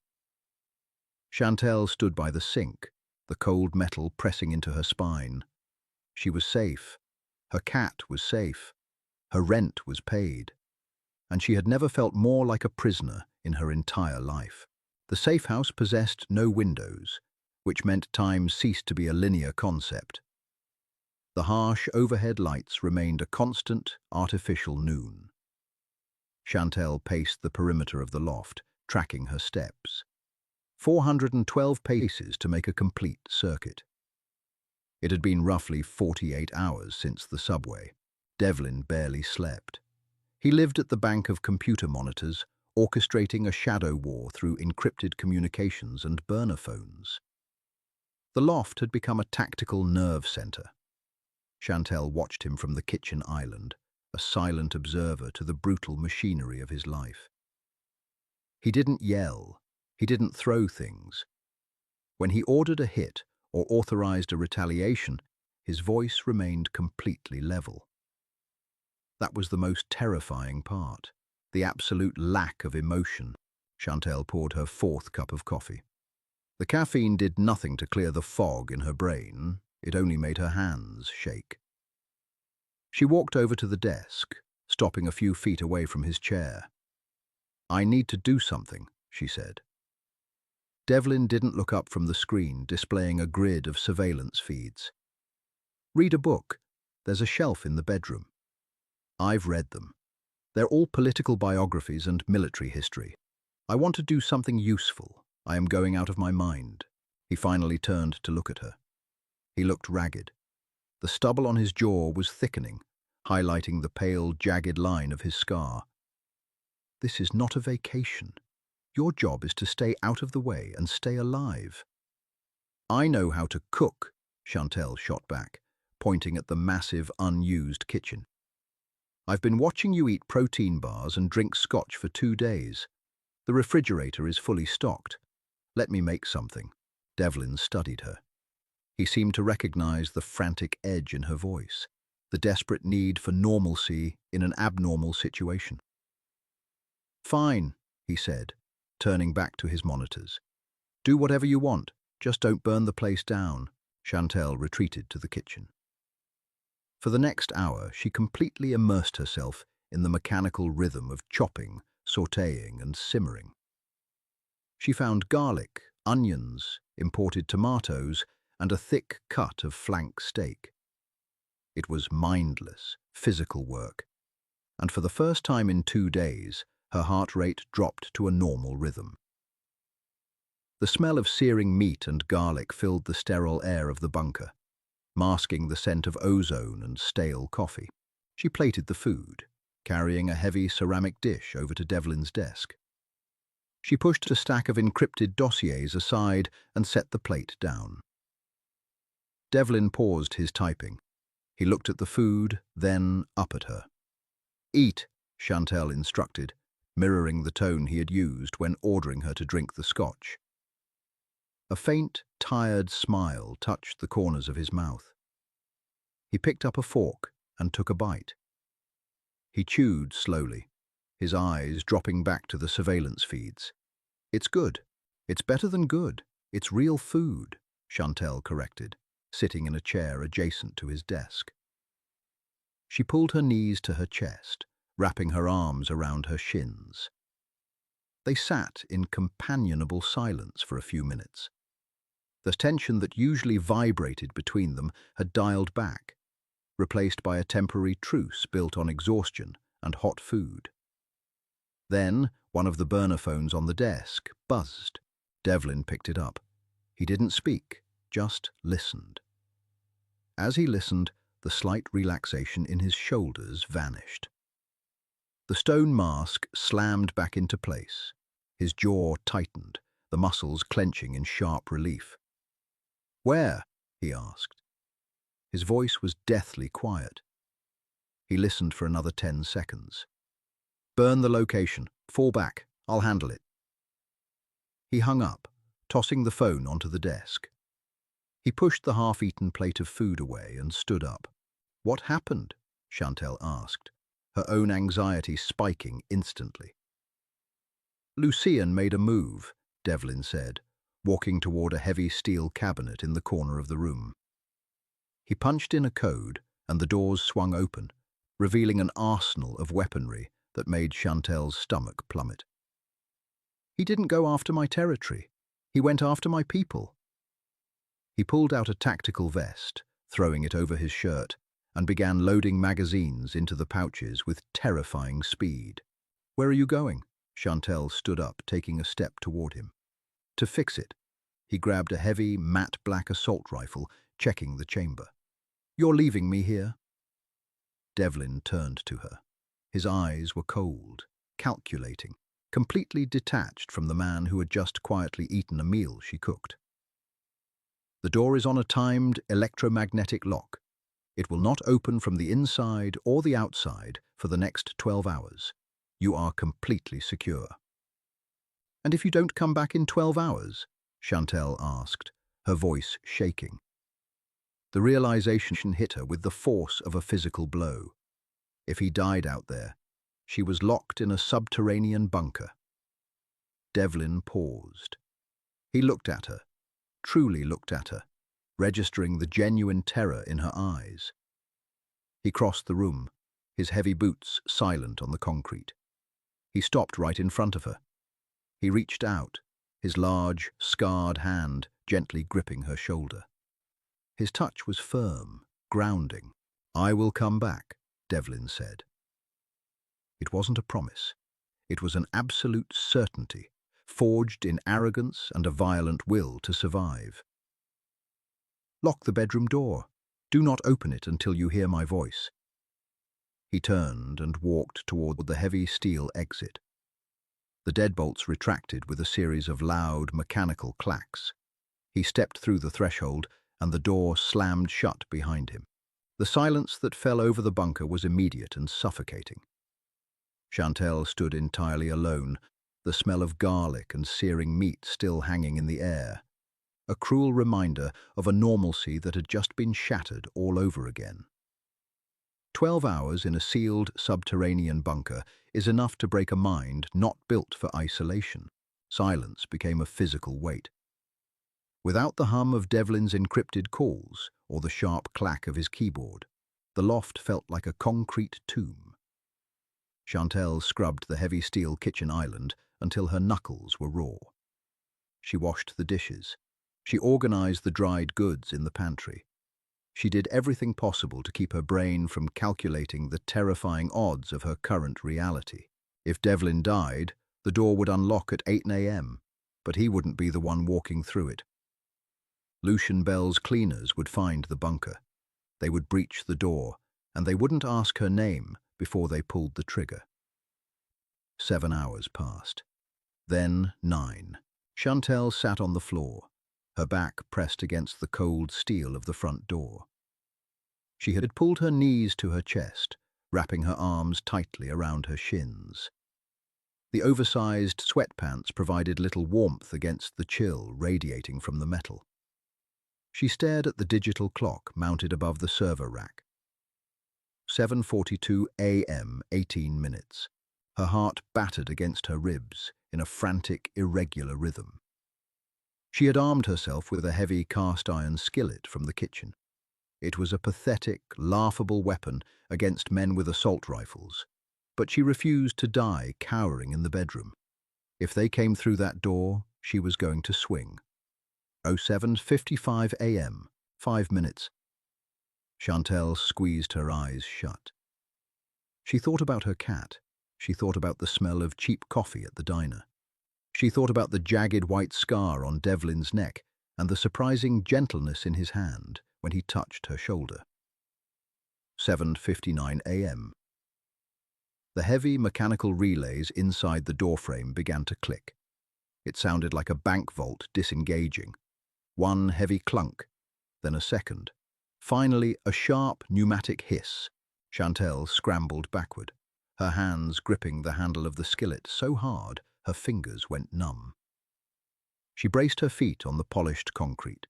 Chantel stood by the sink, the cold metal pressing into her spine. She was safe. Her cat was safe. Her rent was paid. And she had never felt more like a prisoner in her entire life. The safe house possessed no windows, which meant time ceased to be a linear concept. The harsh overhead lights remained a constant, artificial noon. Chantel paced the perimeter of the loft, tracking her steps. 412 paces to make a complete circuit. It had been roughly 48 hours since the subway. Devlin barely slept. He lived at the bank of computer monitors, orchestrating a shadow war through encrypted communications and burner phones. The loft had become a tactical nerve center. Chantel watched him from the kitchen island, a silent observer to the brutal machinery of his life. He didn't yell. He didn't throw things. When he ordered a hit or authorized a retaliation, his voice remained completely level. That was the most terrifying part, the absolute lack of emotion. Chantel poured her 4th cup of coffee. The caffeine did nothing to clear the fog in her brain. It only made her hands shake. She walked over to the desk, stopping a few feet away from his chair. I need to do something, she said. Devlin didn't look up from the screen, displaying a grid of surveillance feeds. Read a book. There's a shelf in the bedroom. I've read them. They're all political biographies and military history. I want to do something useful. I am going out of my mind. He finally turned to look at her. He looked ragged. The stubble on his jaw was thickening, highlighting the pale, jagged line of his scar. This is not a vacation. Your job is to stay out of the way and stay alive. I know how to cook, Chantel shot back, pointing at the massive, unused kitchen. I've been watching you eat protein bars and drink scotch for 2 days. The refrigerator is fully stocked. Let me make something. Devlin studied her. He seemed to recognize the frantic edge in her voice, the desperate need for normalcy in an abnormal situation. Fine, he said, turning back to his monitors. Do whatever you want, just don't burn the place down. Chantel retreated to the kitchen. For the next hour, she completely immersed herself in the mechanical rhythm of chopping, sautéing, and simmering. She found garlic, onions, imported tomatoes, and a thick cut of flank steak. It was mindless, physical work, and for the first time in 2 days, her heart rate dropped to a normal rhythm. The smell of searing meat and garlic filled the sterile air of the bunker, masking the scent of ozone and stale coffee. She plated the food, carrying a heavy ceramic dish over to Devlin's desk. She pushed a stack of encrypted dossiers aside and set the plate down. Devlin paused his typing. He looked at the food, then up at her. Eat, Chantel instructed, mirroring the tone he had used when ordering her to drink the scotch. A faint, tired smile touched the corners of his mouth. He picked up a fork and took a bite. He chewed slowly, his eyes dropping back to the surveillance feeds. It's good. It's better than good. It's real food, Chantel corrected, sitting in a chair adjacent to his desk. She pulled her knees to her chest, wrapping her arms around her shins. They sat in companionable silence for a few minutes. The tension that usually vibrated between them had dialed back, replaced by a temporary truce built on exhaustion and hot food. Then, one of the burner phones on the desk buzzed. Devlin picked it up. He didn't speak, just listened. As he listened, the slight relaxation in his shoulders vanished. The stone mask slammed back into place. His jaw tightened, the muscles clenching in sharp relief. "Where?" he asked. His voice was deathly quiet. He listened for another 10 seconds. "Burn the location. Fall back. I'll handle it." He hung up, tossing the phone onto the desk. He pushed the half-eaten plate of food away and stood up. "What happened?" Chantel asked, her own anxiety spiking instantly. "Lucian made a move," Devlin said, walking toward a heavy steel cabinet in the corner of the room. He punched in a code, and the doors swung open, revealing an arsenal of weaponry that made Chantel's stomach plummet. "He didn't go after my territory. He went after my people." He pulled out a tactical vest, throwing it over his shirt, and began loading magazines into the pouches with terrifying speed. "Where are you going?" Chantel stood up, taking a step toward him. "To fix it." He grabbed a heavy, matte black assault rifle, checking the chamber. "You're leaving me here?" Devlin turned to her. His eyes were cold, calculating, completely detached from the man who had just quietly eaten a meal she cooked. "The door is on a timed electromagnetic lock. It will not open from the inside or the outside for the next 12 hours. You are completely secure." "And if you don't come back in 12 hours?" Chantel asked, her voice shaking. The realization hit her with the force of a physical blow. If he died out there, she was locked in a subterranean bunker. Devlin paused. He looked at her, truly looked at her, registering the genuine terror in her eyes. He crossed the room, his heavy boots silent on the concrete. He stopped right in front of her. He reached out, his large, scarred hand gently gripping her shoulder. His touch was firm, grounding. "I will come back," Devlin said. It wasn't a promise. It was an absolute certainty, forged in arrogance and a violent will to survive. "Lock the bedroom door. Do not open it until you hear my voice." He turned and walked toward the heavy steel exit. The deadbolts retracted with a series of loud, mechanical clacks. He stepped through the threshold, and the door slammed shut behind him. The silence that fell over the bunker was immediate and suffocating. Chantel stood entirely alone, the smell of garlic and searing meat still hanging in the air, a cruel reminder of a normalcy that had just been shattered all over again. 12 hours in a sealed subterranean bunker is enough to break a mind not built for isolation. Silence became a physical weight. Without the hum of Devlin's encrypted calls or the sharp clack of his keyboard, the loft felt like a concrete tomb. Chantel scrubbed the heavy steel kitchen island until her knuckles were raw. She washed the dishes. She organized the dried goods in the pantry. She did everything possible to keep her brain from calculating the terrifying odds of her current reality. If Devlin died, the door would unlock at 8 a.m., but he wouldn't be the one walking through it. Lucian Bell's cleaners would find the bunker. They would breach the door, and they wouldn't ask her name before they pulled the trigger. 7 hours passed. Then 9. Chantel sat on the floor, her back pressed against the cold steel of the front door. She had pulled her knees to her chest, wrapping her arms tightly around her shins. The oversized sweatpants provided little warmth against the chill radiating from the metal. She stared at the digital clock mounted above the server rack. 7:42 a.m., 18 minutes. Her heart battered against her ribs in a frantic, irregular rhythm. She had armed herself with a heavy cast-iron skillet from the kitchen. It was a pathetic, laughable weapon against men with assault rifles, but she refused to die cowering in the bedroom. If they came through that door, she was going to swing. 07:55 a.m., 5 minutes. Chantel squeezed her eyes shut. She thought about her cat. She thought about the smell of cheap coffee at the diner. She thought about the jagged white scar on Devlin's neck and the surprising gentleness in his hand when he touched her shoulder. 7:59 a.m. The heavy mechanical relays inside the doorframe began to click. It sounded like a bank vault disengaging. One heavy clunk, then a second. Finally, a sharp pneumatic hiss. Chantel scrambled backward, her hands gripping the handle of the skillet so hard her fingers went numb. She braced her feet on the polished concrete.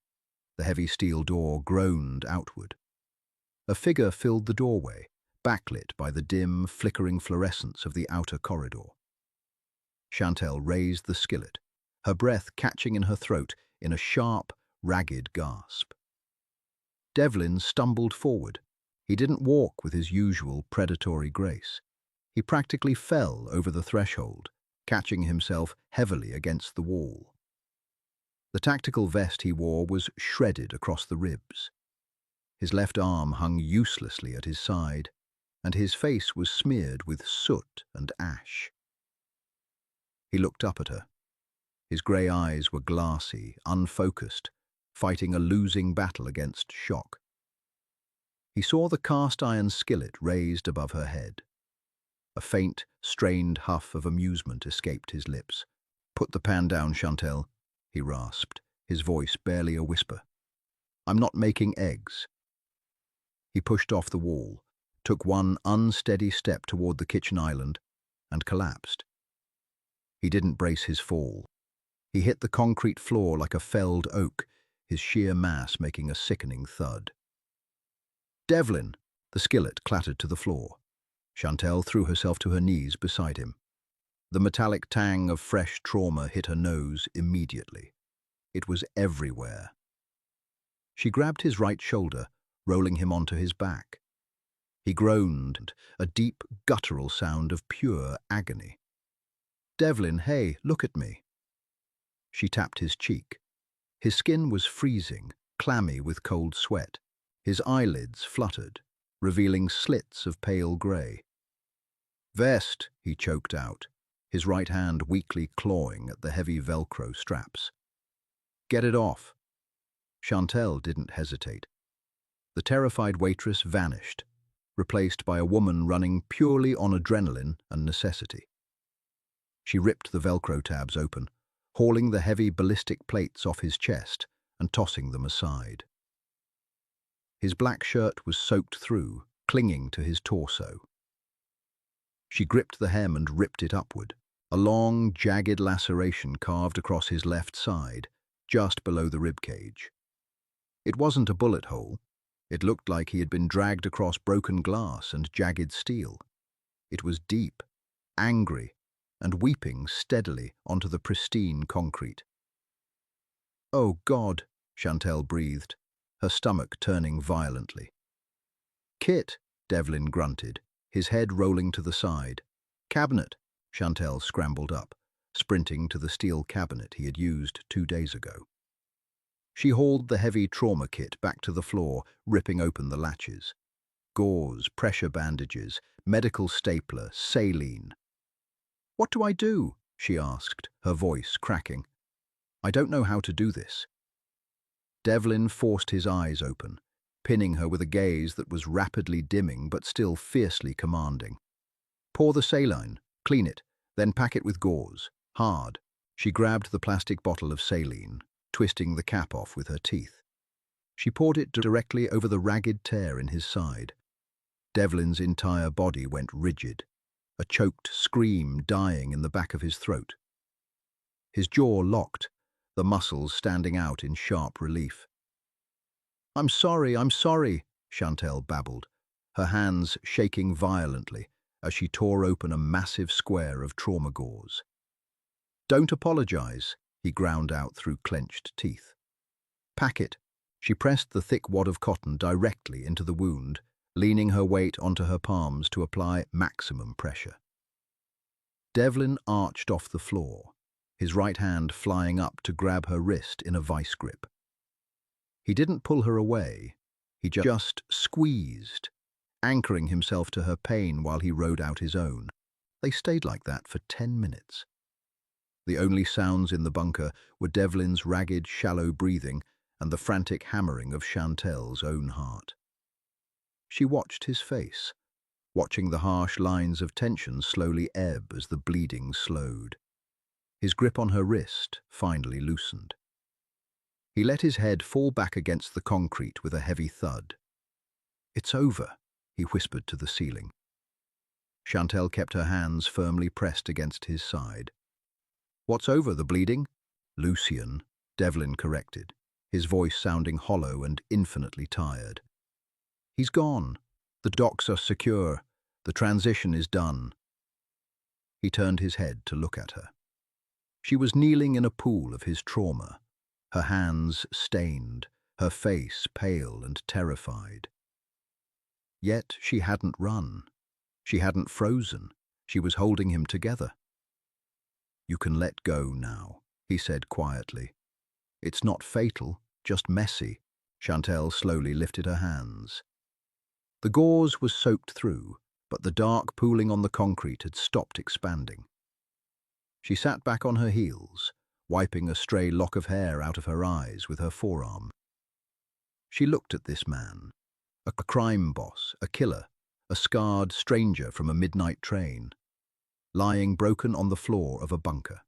The heavy steel door groaned outward. A figure filled the doorway, backlit by the dim, flickering fluorescence of the outer corridor. Chantel raised the skillet, her breath catching in her throat in a sharp, ragged gasp. Devlin stumbled forward. He didn't walk with his usual predatory grace. He practically fell over the threshold, catching himself heavily against the wall. The tactical vest he wore was shredded across the ribs. His left arm hung uselessly at his side, and his face was smeared with soot and ash. He looked up at her. His grey eyes were glassy, unfocused, fighting a losing battle against shock. He saw the cast-iron skillet raised above her head. A faint, strained huff of amusement escaped his lips. "Put the pan down, Chantel," he rasped, his voice barely a whisper. "I'm not making eggs." He pushed off the wall, took one unsteady step toward the kitchen island, and collapsed. He didn't brace his fall. He hit the concrete floor like a felled oak, his sheer mass making a sickening thud. "Devlin!" The skillet clattered to the floor. Chantel threw herself to her knees beside him. The metallic tang of fresh trauma hit her nose immediately. It was everywhere. She grabbed his right shoulder, rolling him onto his back. He groaned, a deep, guttural sound of pure agony. "Devlin, hey, look at me." She tapped his cheek. His skin was freezing, clammy with cold sweat. His eyelids fluttered, revealing slits of pale grey. "Vest," he choked out, his right hand weakly clawing at the heavy Velcro straps. "Get it off." Chantel didn't hesitate. The terrified waitress vanished, replaced by a woman running purely on adrenaline and necessity. She ripped the Velcro tabs open, hauling the heavy ballistic plates off his chest and tossing them aside. His black shirt was soaked through, clinging to his torso. She gripped the hem and ripped it upward. A long, jagged laceration carved across his left side, just below the ribcage. It wasn't a bullet hole. It looked like he had been dragged across broken glass and jagged steel. It was deep, angry, and weeping steadily onto the pristine concrete. "Oh, God," Chantel breathed, her stomach turning violently. "Kit," Devlin grunted, his head rolling to the side. "Cabinet." Chantel scrambled up, sprinting to the steel cabinet he had used 2 days ago. She hauled the heavy trauma kit back to the floor, ripping open the latches. Gauze, pressure bandages, medical stapler, saline. "What do I do?" she asked, her voice cracking. "I don't know how to do this." Devlin forced his eyes open, pinning her with a gaze that was rapidly dimming but still fiercely commanding. "Pour the saline, clean it, then pack it with gauze. Hard." She grabbed the plastic bottle of saline, twisting the cap off with her teeth. She poured it directly over the ragged tear in his side. Devlin's entire body went rigid, a choked scream dying in the back of his throat. His jaw locked, the muscles standing out in sharp relief. I'm sorry," Chantel babbled, her hands shaking violently as she tore open a massive square of trauma gauze. "Don't apologize," he ground out through clenched teeth. "Pack it." She pressed the thick wad of cotton directly into the wound, leaning her weight onto her palms to apply maximum pressure. Devlin arched off the floor, his right hand flying up to grab her wrist in a vice grip. He didn't pull her away, he just squeezed, anchoring himself to her pain while he rode out his own. They stayed like that for 10 minutes. The only sounds in the bunker were Devlin's ragged, shallow breathing and the frantic hammering of Chantel's own heart. She watched his face, watching the harsh lines of tension slowly ebb as the bleeding slowed. His grip on her wrist finally loosened. He let his head fall back against the concrete with a heavy thud. "It's over," he whispered to the ceiling. Chantel kept her hands firmly pressed against his side. "What's over, the bleeding?" "Lucien," Devlin corrected, his voice sounding hollow and infinitely tired. "He's gone. The docks are secure. The transition is done." He turned his head to look at her. She was kneeling in a pool of his trauma, her hands stained, her face pale and terrified. Yet she hadn't run. She hadn't frozen. She was holding him together. "You can let go now," he said quietly. "It's not fatal, just messy." Chantel slowly lifted her hands. The gauze was soaked through, but the dark pooling on the concrete had stopped expanding. She sat back on her heels, wiping a stray lock of hair out of her eyes with her forearm. She looked at this man, a crime boss, a killer, a scarred stranger from a midnight train, lying broken on the floor of a bunker.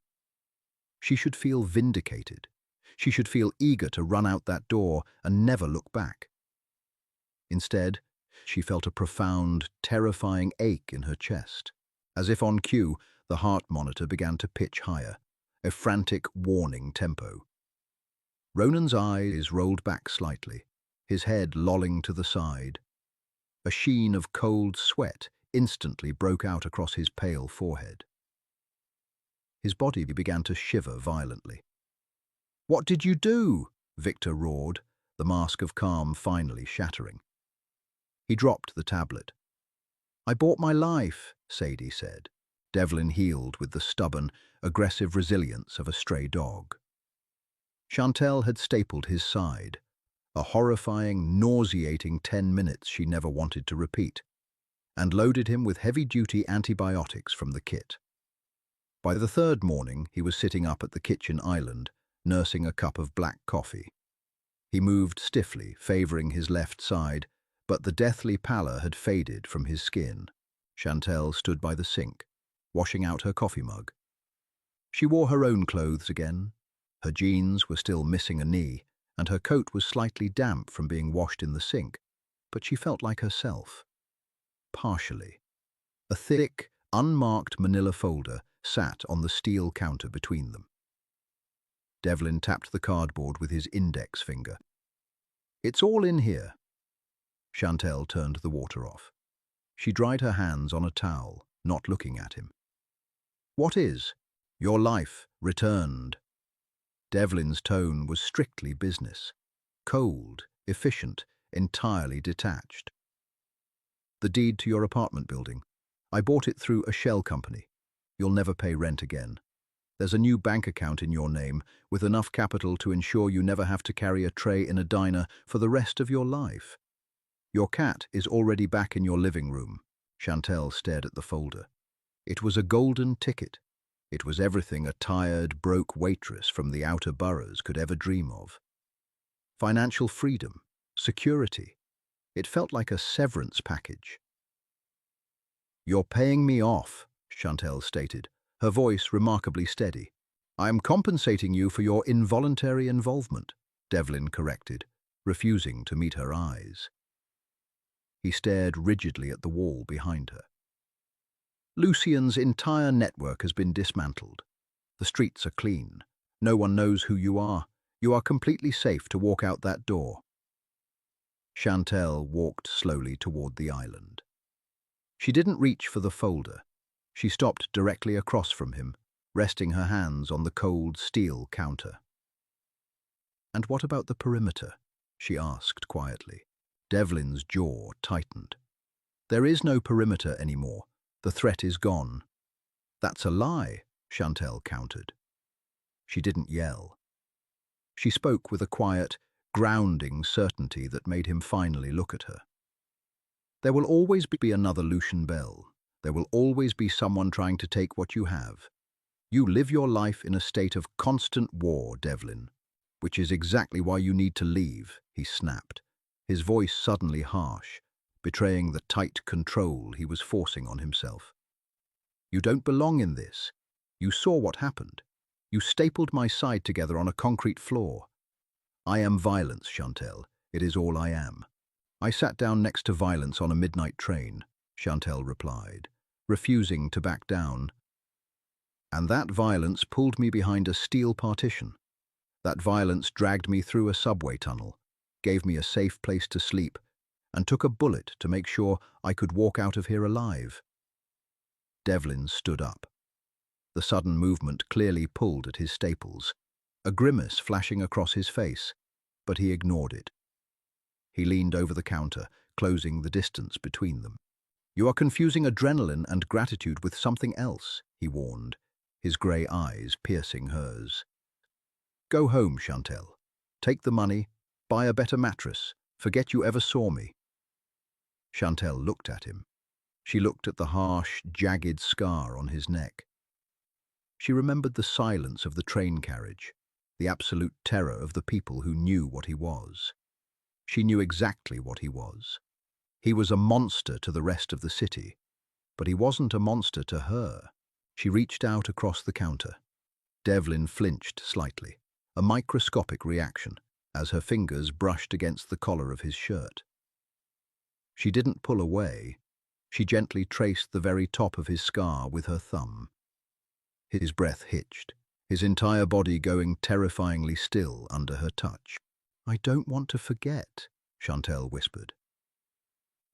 She should feel vindicated. She should feel eager to run out that door and never look back. Instead, she felt a profound, terrifying ache in her chest. As if on cue, the heart monitor began to pitch higher, a frantic, warning tempo. Ronan's eyes rolled back slightly, his head lolling to the side. A sheen of cold sweat instantly broke out across his pale forehead. His body began to shiver violently. "What did you do?" Victor roared, the mask of calm finally shattering. He dropped the tablet. "I bought my life," Sadie said. Devlin healed with the stubborn, aggressive resilience of a stray dog. Chantel had stapled his side, a horrifying, nauseating 10 minutes she never wanted to repeat, and loaded him with heavy-duty antibiotics from the kit. By the third morning, he was sitting up at the kitchen island, nursing a cup of black coffee. He moved stiffly, favoring his left side, but the deathly pallor had faded from his skin. Chantel stood by the sink, washing out her coffee mug. She wore her own clothes again. Her jeans were still missing a knee, and her coat was slightly damp from being washed in the sink, but she felt like herself. Partially. A thick, unmarked manila folder sat on the steel counter between them. Devlin tapped the cardboard with his index finger. "It's all in here." Chantel turned the water off. She dried her hands on a towel, not looking at him. "What is?" "Your life returned." Devlin's tone was strictly business. Cold, efficient, entirely detached. "The deed to your apartment building. I bought it through a shell company. You'll never pay rent again. There's a new bank account in your name, with enough capital to ensure you never have to carry a tray in a diner for the rest of your life. Your cat is already back in your living room." Chantel stared at the folder. It was a golden ticket. It was everything a tired, broke waitress from the outer boroughs could ever dream of. Financial freedom, security. It felt like a severance package. "You're paying me off," Chantel stated, her voice remarkably steady. "I'm compensating you for your involuntary involvement," Devlin corrected, refusing to meet her eyes. He stared rigidly at the wall behind her. "Lucian's entire network has been dismantled. The streets are clean. No one knows who you are. You are completely safe to walk out that door." Chantel walked slowly toward the island. She didn't reach for the folder. She stopped directly across from him, resting her hands on the cold steel counter. "And what about the perimeter?" she asked quietly. Devlin's jaw tightened. "There is no perimeter anymore. The threat is gone." "That's a lie," Chantel countered. She didn't yell. She spoke with a quiet, grounding certainty that made him finally look at her. "There will always be another Lucian Bell. There will always be someone trying to take what you have. You live your life in a state of constant war, Devlin, which is exactly why you need to leave," he snapped, his voice suddenly harsh, betraying the tight control he was forcing on himself. "You don't belong in this. You saw what happened. You stapled my side together on a concrete floor. I am violence, Chantel. It is all I am." "I sat down next to violence on a midnight train," Chantel replied, refusing to back down. "And that violence pulled me behind a steel partition. That violence dragged me through a subway tunnel, gave me a safe place to sleep, and took a bullet to make sure I could walk out of here alive." Devlin stood up. The sudden movement clearly pulled at his staples, a grimace flashing across his face, but he ignored it. He leaned over the counter, closing the distance between them. "You are confusing adrenaline and gratitude with something else," he warned, his grey eyes piercing hers. "Go home, Chantel. Take the money, buy a better mattress, forget you ever saw me." Chantel looked at him. She looked at the harsh, jagged scar on his neck. She remembered the silence of the train carriage, the absolute terror of the people who knew what he was. She knew exactly what he was. He was a monster to the rest of the city, but he wasn't a monster to her. She reached out across the counter. Devlin flinched slightly, a microscopic reaction, as her fingers brushed against the collar of his shirt. She didn't pull away. She gently traced the very top of his scar with her thumb. His breath hitched, his entire body going terrifyingly still under her touch. "I don't want to forget," Chantel whispered.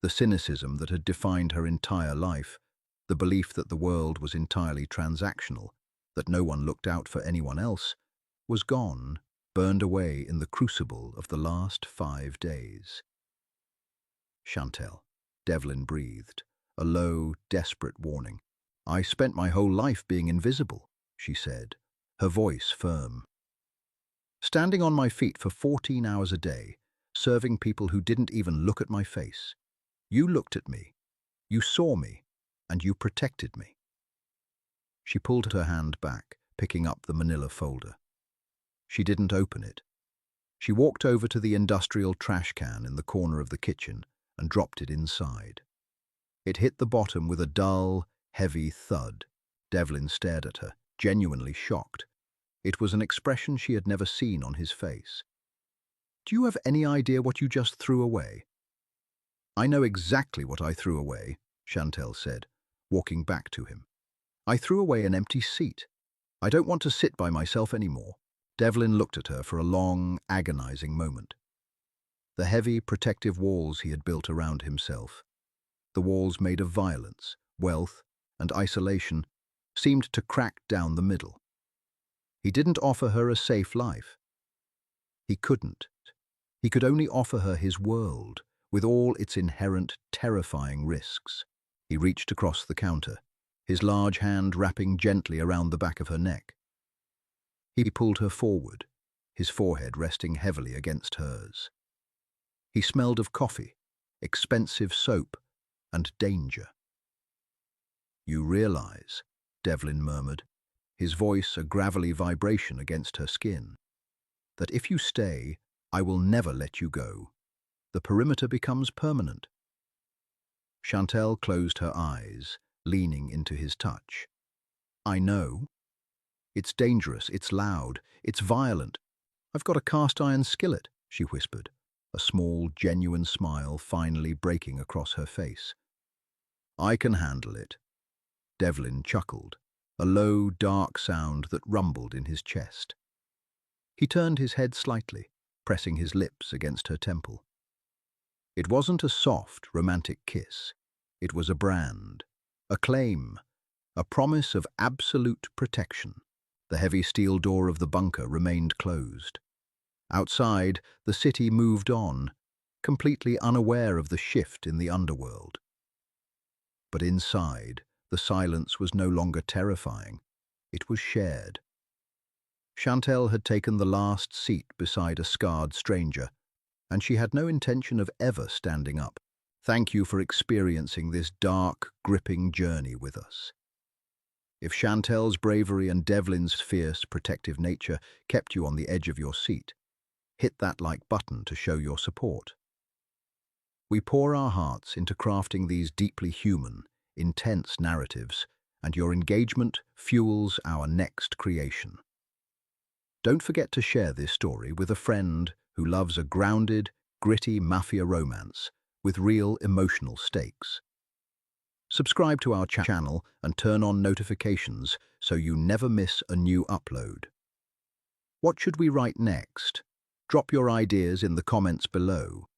The cynicism that had defined her entire life, the belief that the world was entirely transactional, that no one looked out for anyone else, was gone, burned away in the crucible of the last 5 days. "Chantel," Devlin breathed, a low, desperate warning. "I spent my whole life being invisible," she said, her voice firm. standing on my feet for 14 hours a day, serving people who didn't even look at my face. You looked at me, you saw me, and you protected me." She pulled her hand back, picking up the manila folder. She didn't open it. She walked over to the industrial trash can in the corner of the kitchen and dropped it inside. It hit the bottom with a dull, heavy thud. Devlin stared at her, genuinely shocked. It was an expression she had never seen on his face. "Do you have any idea what you just threw away?" "I know exactly what I threw away," Chantel said, walking back to him. "I threw away an empty seat. I don't want to sit by myself anymore." Devlin looked at her for a long, agonizing moment. The heavy, protective walls he had built around himself, the walls made of violence, wealth, and isolation, seemed to crack down the middle. He didn't offer her a safe life. He couldn't. He could only offer her his world, with all its inherent, terrifying risks. He reached across the counter, his large hand wrapping gently around the back of her neck. He pulled her forward, his forehead resting heavily against hers. He smelled of coffee, expensive soap, and danger. "You realize," Devlin murmured, his voice a gravelly vibration against her skin, "that if you stay, I will never let you go. The perimeter becomes permanent." Chantel closed her eyes, leaning into his touch. "I know. It's dangerous, it's loud, it's violent. I've got a cast-iron skillet," she whispered, a small, genuine smile finally breaking across her face. "I can handle it." Devlin chuckled, a low, dark sound that rumbled in his chest. He turned his head slightly, pressing his lips against her temple. It wasn't a soft, romantic kiss. It was a brand, a claim, a promise of absolute protection. The heavy steel door of the bunker remained closed. Outside, the city moved on, completely unaware of the shift in the underworld. But inside, the silence was no longer terrifying. It was shared. Chantel had taken the last seat beside a scarred stranger, and she had no intention of ever standing up. "Thank you for experiencing this dark, gripping journey with us." If Chantel's bravery and Devlin's fierce, protective nature kept you on the edge of your seat, hit that like button to show your support. We pour our hearts into crafting these deeply human, intense narratives, and your engagement fuels our next creation. Don't forget to share this story with a friend who loves a grounded, gritty mafia romance with real emotional stakes. Subscribe to our channel and turn on notifications so you never miss a new upload. What should we write next? Drop your ideas in the comments below.